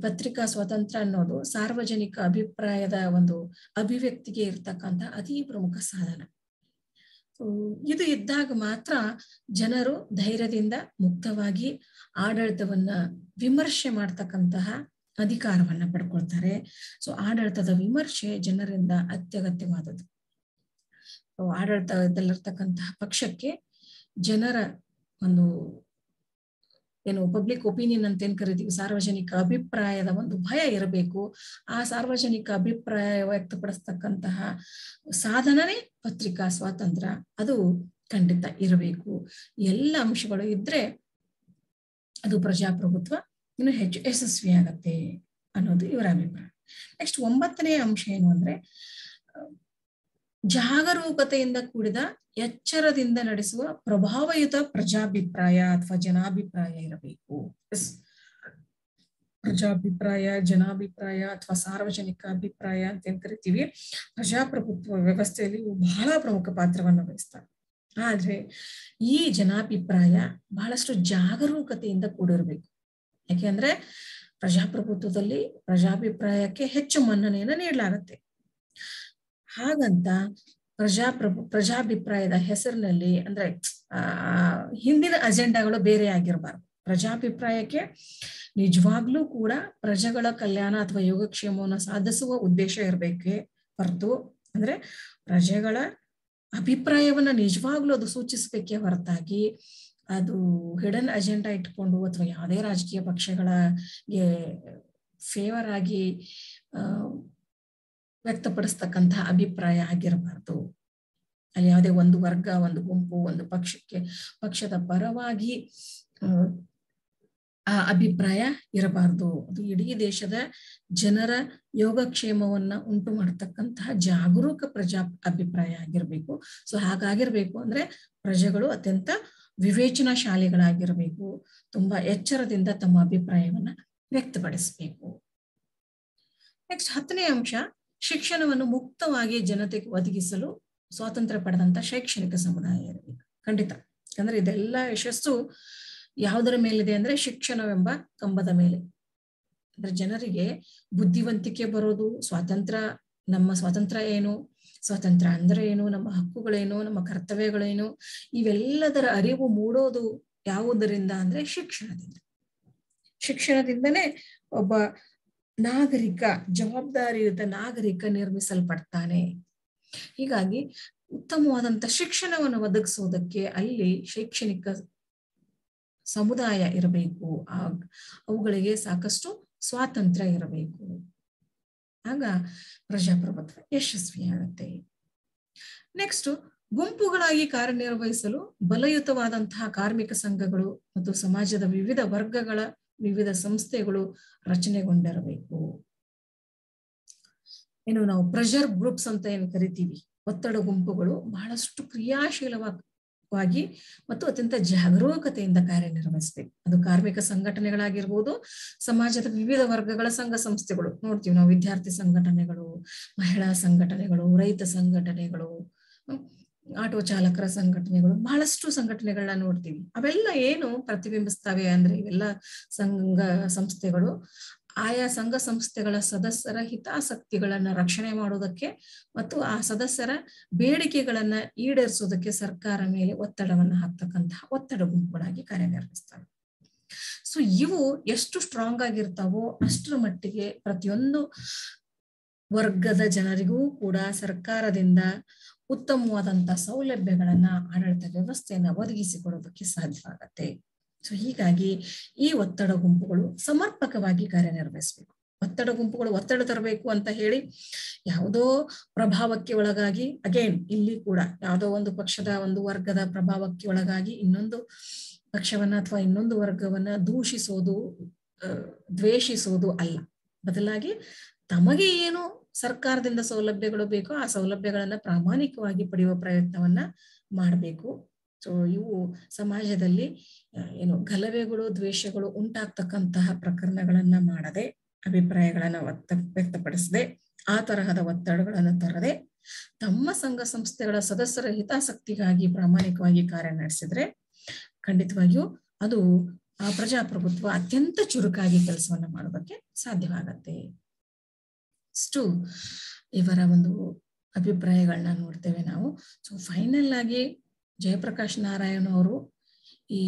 ಪತ್ರಿಕಾ ಸ್ವಾತಂತ್ರ್ಯ ಅನ್ನೋದು ಸಾರ್ವಜನಿಕ ಅಭಿಪ್ರಾಯದ ಒಂದು ಅಭಿವ್ಯಕ್ತಿಗೆ ಇರ್ತಕ್ಕಂಥ ಅತಿ ಪ್ರಮುಖ ಸಾಧನ. ಇದು ಇದ್ದಾಗ ಮಾತ್ರ ಜನರು ಧೈರ್ಯದಿಂದ ಮುಕ್ತವಾಗಿ ಆಡಳಿತವನ್ನ ವಿಮರ್ಶೆ ಮಾಡ್ತಕ್ಕಂತಹ ಅಧಿಕಾರವನ್ನ ಪಡ್ಕೊಳ್ತಾರೆ. ಸೊ ಆಡಳಿತದ ವಿಮರ್ಶೆ ಜನರಿಂದ ಅತ್ಯಗತ್ಯವಾದದ್ದು. ಆಡಳಿತದಲ್ಲಿರ್ತಕ್ಕಂತಹ ಪಕ್ಷಕ್ಕೆ ಜನರ ಒಂದು ಏನು ಪಬ್ಲಿಕ್ ಒಪಿನಿಯನ್ ಅಂತ ಏನ್ ಕರಿತೀವಿ, ಸಾರ್ವಜನಿಕ ಅಭಿಪ್ರಾಯದ ಒಂದು ಭಯ ಇರಬೇಕು. ಆ ಸಾರ್ವಜನಿಕ ಅಭಿಪ್ರಾಯ ವ್ಯಕ್ತಪಡಿಸ್ತಕ್ಕಂತಹ ಸಾಧನನೇ ಪತ್ರಿಕಾ ಸ್ವಾತಂತ್ರ್ಯ. ಅದು ಖಂಡಿತ ಇರಬೇಕು. ಎಲ್ಲ ಅಂಶಗಳು ಇದ್ರೆ ಅದು ಪ್ರಜಾಪ್ರಭುತ್ವ ಇನ್ನು ಹೆಚ್ಚು ಯಶಸ್ವಿಯಾಗತ್ತೆ ಅನ್ನೋದು ಇವರ ಅಭಿಪ್ರಾಯ. ನೆಕ್ಸ್ಟ್ 9ನೇ ಅಂಶ ಏನು ಅಂದ್ರೆ, ಜಾಗರೂಕತೆಯಿಂದ ಕೂಡಿದ ಎಚ್ಚರದಿಂದ ನಡೆಸುವ ಪ್ರಭಾವಯುತ ಪ್ರಜಾಭಿಪ್ರಾಯ ಅಥವಾ ಜನಾಭಿಪ್ರಾಯ ಇರಬೇಕು. ಪ್ರಜಾಭಿಪ್ರಾಯ, ಜನಾಭಿಪ್ರಾಯ ಅಥವಾ ಸಾರ್ವಜನಿಕ ಅಭಿಪ್ರಾಯ ಅಂತ ಏನ್ ಕರಿತೀವಿ, ಪ್ರಜಾಪ್ರಭುತ್ವ ವ್ಯವಸ್ಥೆಯಲ್ಲಿ ಬಹಳ ಪ್ರಮುಖ ಪಾತ್ರವನ್ನು ವಹಿಸ್ತಾರೆ. ಆದ್ರೆ ಈ ಜನಾಭಿಪ್ರಾಯ ಬಹಳಷ್ಟು ಜಾಗರೂಕತೆಯಿಂದ ಕೂಡಿರ್ಬೇಕು. ಯಾಕೆಂದ್ರೆ ಪ್ರಜಾಪ್ರಭುತ್ವದಲ್ಲಿ ಪ್ರಜಾಭಿಪ್ರಾಯಕ್ಕೆ ಹೆಚ್ಚು ಮನ್ನಣೆಯನ್ನು ನೀಡಲಾಗತ್ತೆ. ಹಾಗಂತ ಪ್ರಜಾಭಿಪ್ರಾಯದ ಹೆಸರಿನಲ್ಲಿ ಅಂದ್ರೆ ಹಿಂದಿನ ಅಜೆಂಡಾಗಳು ಬೇರೆ ಆಗಿರಬಾರ್ದು. ಪ್ರಜಾಭಿಪ್ರಾಯಕ್ಕೆ ನಿಜವಾಗ್ಲೂ ಕೂಡ ಪ್ರಜೆಗಳ ಕಲ್ಯಾಣ ಅಥವಾ ಯೋಗಕ್ಷೇಮವನ್ನು ಸಾಧಿಸುವ ಉದ್ದೇಶ ಇರಬೇಕೆ ಹೊರತು ಅಂದ್ರೆ ಪ್ರಜೆಗಳ ಅಭಿಪ್ರಾಯವನ್ನ ನಿಜವಾಗ್ಲೂ ಅದು ಸೂಚಿಸ್ಬೇಕೇ ಹೊರತಾಗಿ ಅದು ಹಿಡನ್ ಅಜೆಂಡಾ ಇಟ್ಕೊಂಡು ಅಥವಾ ಯಾವುದೇ ರಾಜಕೀಯ ಪಕ್ಷಗಳಿಗೆ ಫೇವರ್ ಆಗಿ ವ್ಯಕ್ತಪಡಿಸ್ತಕ್ಕಂತಹ ಅಭಿಪ್ರಾಯ ಆಗಿರಬಾರ್ದು. ಅಲ್ಲಿ ಯಾವುದೇ ಒಂದು ವರ್ಗ, ಒಂದು ಗುಂಪು, ಒಂದು ಪಕ್ಷದ ಪರವಾಗಿ ಆ ಅಭಿಪ್ರಾಯ ಇರಬಾರ್ದು. ಅದು ಇಡೀ ದೇಶದ ಜನರ ಯೋಗಕ್ಷೇಮವನ್ನ ಉಂಟು ಮಾಡತಕ್ಕಂತಹ ಜಾಗರೂಕ ಪ್ರಜಾ ಅಭಿಪ್ರಾಯ ಆಗಿರ್ಬೇಕು. ಸೊ ಹಾಗಾಗಿರ್ಬೇಕು ಅಂದ್ರೆ ಪ್ರಜೆಗಳು ಅತ್ಯಂತ ವಿವೇಚನಾಶಾಲಿಗಳಾಗಿರ್ಬೇಕು, ತುಂಬಾ ಎಚ್ಚರದಿಂದ ತಮ್ಮ ಅಭಿಪ್ರಾಯವನ್ನ ವ್ಯಕ್ತಪಡಿಸಬೇಕು. ನೆಕ್ಸ್ಟ್ 10ನೇ ಅಂಶ, ಶಿಕ್ಷಣವನ್ನು ಮುಕ್ತವಾಗಿ ಜನತೆಗೆ ಒದಗಿಸಲು ಸ್ವಾತಂತ್ರ್ಯ ಪಡೆದಂತ ಶೈಕ್ಷಣಿಕ ಸಮುದಾಯ ಇರಬೇಕು. ಖಂಡಿತ, ಯಾಕಂದ್ರೆ ಇದೆಲ್ಲ ಯಶಸ್ಸು ಯಾವುದರ ಮೇಲಿದೆ ಅಂದ್ರೆ ಶಿಕ್ಷಣವೆಂಬ ಕಂಬದ ಮೇಲೆ. ಅಂದ್ರೆ ಜನರಿಗೆ ಬುದ್ಧಿವಂತಿಕೆ ಬರೋದು, ನಮ್ಮ ಸ್ವಾತಂತ್ರ್ಯ ಏನು, ಸ್ವಾತಂತ್ರ್ಯ ಅಂದ್ರೆ ಏನು, ನಮ್ಮ ಹಕ್ಕುಗಳೇನು, ನಮ್ಮ ಕರ್ತವ್ಯಗಳೇನು, ಇವೆಲ್ಲದರ ಅರಿವು ಮೂಡೋದು ಯಾವುದರಿಂದ ಅಂದ್ರೆ ಶಿಕ್ಷಣದಿಂದನೇ ಒಬ್ಬ ನಾಗರಿಕ, ಜವಾಬ್ದಾರಿಯುತ ನಾಗರಿಕ ನಿರ್ಮಿಸಲ್ಪಡ್ತಾನೆ. ಹೀಗಾಗಿ ಉತ್ತಮವಾದಂತ ಶಿಕ್ಷಣವನ್ನು ಒದಗಿಸೋದಕ್ಕೆ ಅಲ್ಲಿ ಶೈಕ್ಷಣಿಕ ಸಮುದಾಯ ಇರಬೇಕು, ಅವುಗಳಿಗೆ ಸಾಕಷ್ಟು ಸ್ವಾತಂತ್ರ್ಯ ಇರಬೇಕು. ಆಗ ಪ್ರಜಾಪ್ರಭುತ್ವ ಯಶಸ್ವಿಯಾಗುತ್ತೆ. ನೆಕ್ಸ್ಟ್, ಗುಂಪುಗಳಾಗಿ ಕಾರ್ಯನಿರ್ವಹಿಸಲು ಬಲಯುತವಾದಂತಹ ಕಾರ್ಮಿಕ ಸಂಘಗಳು ಮತ್ತು ಸಮಾಜದ ವಿವಿಧ ವರ್ಗಗಳ ವಿವಿಧ ಸಂಸ್ಥೆಗಳು ರಚನೆಗೊಂಡಿರಬೇಕು. ನಾವು ಪ್ರೆಷರ್ ಗ್ರೂಪ್ಸ್ ಅಂತ ಏನ್ ಕರಿತೀವಿ, ಒತ್ತಡ ಗುಂಪುಗಳು ಬಹಳಷ್ಟು ಕ್ರಿಯಾಶೀಲವಾಗಿ ಮತ್ತು ಅತ್ಯಂತ ಜಾಗರೂಕತೆಯಿಂದ ಕಾರ್ಯನಿರ್ವಹಿಸ್ಬೇಕು. ಅದು ಕಾರ್ಮಿಕ ಸಂಘಟನೆಗಳಾಗಿರ್ಬೋದು, ಸಮಾಜದ ವಿವಿಧ ವರ್ಗಗಳ ಸಂಘ ಸಂಸ್ಥೆಗಳು ನೋಡ್ತೀವಿ ನಾವು, ವಿದ್ಯಾರ್ಥಿ ಸಂಘಟನೆಗಳು, ಮಹಿಳಾ ಸಂಘಟನೆಗಳು, ರೈತ ಸಂಘಟನೆಗಳು, ಆಟೋ ಚಾಲಕರ ಸಂಘಟನೆಗಳು, ಬಹಳಷ್ಟು ಸಂಘಟನೆಗಳನ್ನ ನೋಡ್ತೀವಿ. ಅವೆಲ್ಲ ಏನು ಪ್ರತಿಬಿಂಬಿಸ್ತವೆ ಅಂದ್ರೆ ಇವೆಲ್ಲ ಸಂಘ ಸಂಸ್ಥೆಗಳು ಆಯಾ ಸಂಘ ಸಂಸ್ಥೆಗಳ ಸದಸ್ಯರ ಹಿತಾಸಕ್ತಿಗಳನ್ನ ರಕ್ಷಣೆ ಮಾಡೋದಕ್ಕೆ ಮತ್ತು ಆ ಸದಸ್ಯರ ಬೇಡಿಕೆಗಳನ್ನ ಈಡೇರಿಸೋದಕ್ಕೆ ಸರ್ಕಾರ ಮೇಲೆ ಒತ್ತಡವನ್ನ ಹಾಕ್ತಕ್ಕಂತಹ ಒತ್ತಡ ಗುಂಪುಗಳಾಗಿ ಕಾರ್ಯನಿರ್ವಹಿಸ್ತವೆ. ಸೊ ಇವು ಎಷ್ಟು ಸ್ಟ್ರಾಂಗ್ ಆಗಿರ್ತಾವೋ ಅಷ್ಟರ ಮಟ್ಟಿಗೆ ಪ್ರತಿಯೊಂದು ವರ್ಗದ ಜನರಿಗೂ ಕೂಡ ಸರ್ಕಾರದಿಂದ ಉತ್ತಮವಾದಂತ ಸೌಲಭ್ಯಗಳನ್ನ, ಆಡಳಿತ ವ್ಯವಸ್ಥೆಯನ್ನ ಒದಗಿಸಿಕೊಡೋದಕ್ಕೆ ಸಾಧ್ಯವಾಗತ್ತೆ. ಸೊ ಹೀಗಾಗಿ ಈ ಒತ್ತಡ ಗುಂಪುಗಳು ಸಮರ್ಪಕವಾಗಿ ಕಾರ್ಯನಿರ್ವಹಿಸಬೇಕು. ಒತ್ತಡ ಗುಂಪುಗಳು ಒತ್ತಡ ತರಬೇಕು ಅಂತ ಹೇಳಿ ಯಾವುದೋ ಪ್ರಭಾವಕ್ಕೆ ಒಳಗಾಗಿ, ಅಗೇನ್ ಇಲ್ಲಿ ಕೂಡ ಯಾವುದೋ ಒಂದು ಪಕ್ಷದ, ಒಂದು ವರ್ಗದ ಪ್ರಭಾವಕ್ಕೆ ಒಳಗಾಗಿ ಇನ್ನೊಂದು ಪಕ್ಷವನ್ನ ಅಥವಾ ಇನ್ನೊಂದು ವರ್ಗವನ್ನ ದೂಷಿಸೋದು, ದ್ವೇಷಿಸೋದು ಅಲ್ಲ. ಬದಲಾಗಿ ತಮಗೆ ಏನು ಸರ್ಕಾರದಿಂದ ಸೌಲಭ್ಯಗಳು ಬೇಕೋ ಆ ಸೌಲಭ್ಯಗಳನ್ನ ಪ್ರಾಮಾಣಿಕವಾಗಿ ಪಡೆಯುವ ಪ್ರಯತ್ನವನ್ನ ಮಾಡಬೇಕು. ಸೊ ಇವು ಸಮಾಜದಲ್ಲಿ ಗಲಭೆಗಳು, ದ್ವೇಷಗಳು ಉಂಟಾಗ್ತಕ್ಕಂತಹ ಪ್ರಕರಣಗಳನ್ನ ಮಾಡದೆ, ಅಭಿಪ್ರಾಯಗಳನ್ನ ವ್ಯಕ್ತಪಡಿಸದೆ, ಆ ತರಹದ ಒತ್ತಡಗಳನ್ನು ತರದೆ, ತಮ್ಮ ಸಂಘ ಸಂಸ್ಥೆಗಳ ಸದಸ್ಯರ ಹಿತಾಸಕ್ತಿಗಾಗಿ ಪ್ರಾಮಾಣಿಕವಾಗಿ ಕಾರ್ಯ ನಡೆಸಿದ್ರೆ ಖಂಡಿತವಾಗಿಯೂ ಅದು ಆ ಪ್ರಜಾಪ್ರಭುತ್ವ ಅತ್ಯಂತ ಚುರುಕಾಗಿ ಕೆಲಸವನ್ನ ಮಾಡೋದಕ್ಕೆ ಸಾಧ್ಯವಾಗತ್ತೆ. ಇಷ್ಟು ಇವರ ಒಂದು ಅಭಿಪ್ರಾಯಗಳನ್ನ ನೋಡ್ತೇವೆ ನಾವು. ಸೊ ಫೈನಲ್ ಆಗಿ ಜಯಪ್ರಕಾಶ್ ನಾರಾಯಣ್ ಅವರು ಈ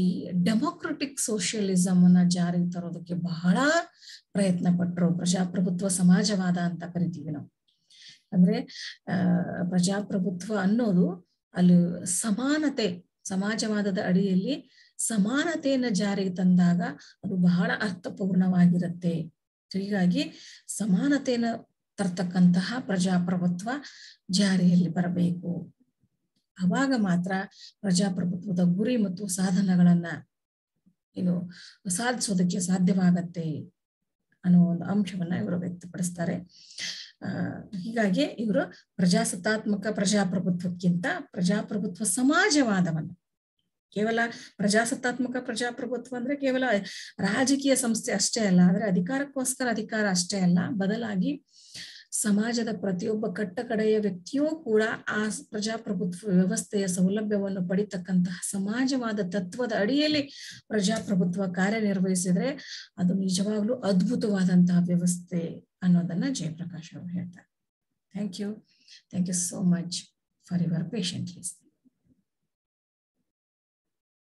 ಡೆಮೋಕ್ರೆಟಿಕ್ ಸೋಷಿಯಲಿಸಮ್ ಅನ್ನ ಜಾರಿಗೆ ತರೋದಕ್ಕೆ ಬಹಳ ಪ್ರಯತ್ನ ಪಟ್ಟರು. ಪ್ರಜಾಪ್ರಭುತ್ವ ಸಮಾಜವಾದ ಅಂತ ಕರಿತೀವಿ ನಾವು. ಅಂದ್ರೆ ಪ್ರಜಾಪ್ರಭುತ್ವ ಅನ್ನೋದು ಅಲ್ಲಿ ಸಮಾನತೆ, ಸಮಾಜವಾದದ ಅಡಿಯಲ್ಲಿ ಸಮಾನತೆಯನ್ನ ಜಾರಿಗೆ ತಂದಾಗ ಅದು ಬಹಳ ಅರ್ಥಪೂರ್ಣವಾಗಿರುತ್ತೆ. ಹೀಗಾಗಿ ಸಮಾನತೆಯನ್ನ ತರ್ತಕ್ಕಂತಹ ಪ್ರಜಾಪ್ರಭುತ್ವ ಜಾರಿಯಲ್ಲಿ ಬರಬೇಕು. ಅವಾಗ ಮಾತ್ರ ಪ್ರಜಾಪ್ರಭುತ್ವದ ಗುರಿ ಮತ್ತು ಸಾಧನಗಳನ್ನ ಸಾಧಿಸೋದಕ್ಕೆ ಸಾಧ್ಯವಾಗತ್ತೆ ಅನ್ನೋ ಒಂದು ಅಂಶವನ್ನ ಇವರು ವ್ಯಕ್ತಪಡಿಸ್ತಾರೆ. ಹೀಗಾಗಿ ಇವರು ಪ್ರಜಾಸತ್ತಾತ್ಮಕ ಪ್ರಜಾಪ್ರಭುತ್ವಕ್ಕಿಂತ ಪ್ರಜಾಪ್ರಭುತ್ವ ಸಮಾಜವಾದವನ್ನ, ಕೇವಲ ಪ್ರಜಾಸತ್ತಾತ್ಮಕ ಪ್ರಜಾಪ್ರಭುತ್ವ ಅಂದ್ರೆ ಕೇವಲ ರಾಜಕೀಯ ಸಂಸ್ಥೆ ಅಷ್ಟೇ ಅಲ್ಲ, ಅಂದ್ರೆ ಅಧಿಕಾರಕ್ಕೋಸ್ಕರ ಅಧಿಕಾರ ಅಷ್ಟೇ ಅಲ್ಲ, ಬದಲಾಗಿ ಸಮಾಜದ ಪ್ರತಿಯೊಬ್ಬ ಕಟ್ಟಕಡೆಯ ವ್ಯಕ್ತಿಯೂ ಕೂಡ ಆ ಪ್ರಜಾಪ್ರಭುತ್ವ ವ್ಯವಸ್ಥೆಯ ಸೌಲಭ್ಯವನ್ನು ಪಡಿತಕ್ಕಂತಹ ಸಮಾಜವಾದ ತತ್ವದ ಅಡಿಯಲ್ಲಿ ಪ್ರಜಾಪ್ರಭುತ್ವ ಕಾರ್ಯನಿರ್ವಹಿಸಿದ್ರೆ ಅದು ನಿಜವಾಗ್ಲೂ ಅದ್ಭುತವಾದಂತಹ ವ್ಯವಸ್ಥೆ ಅನ್ನೋದನ್ನ ಜಯಪ್ರಕಾಶ್ ಅವರು ಹೇಳ್ತಾರೆ. Thank you so much. for your patient listening.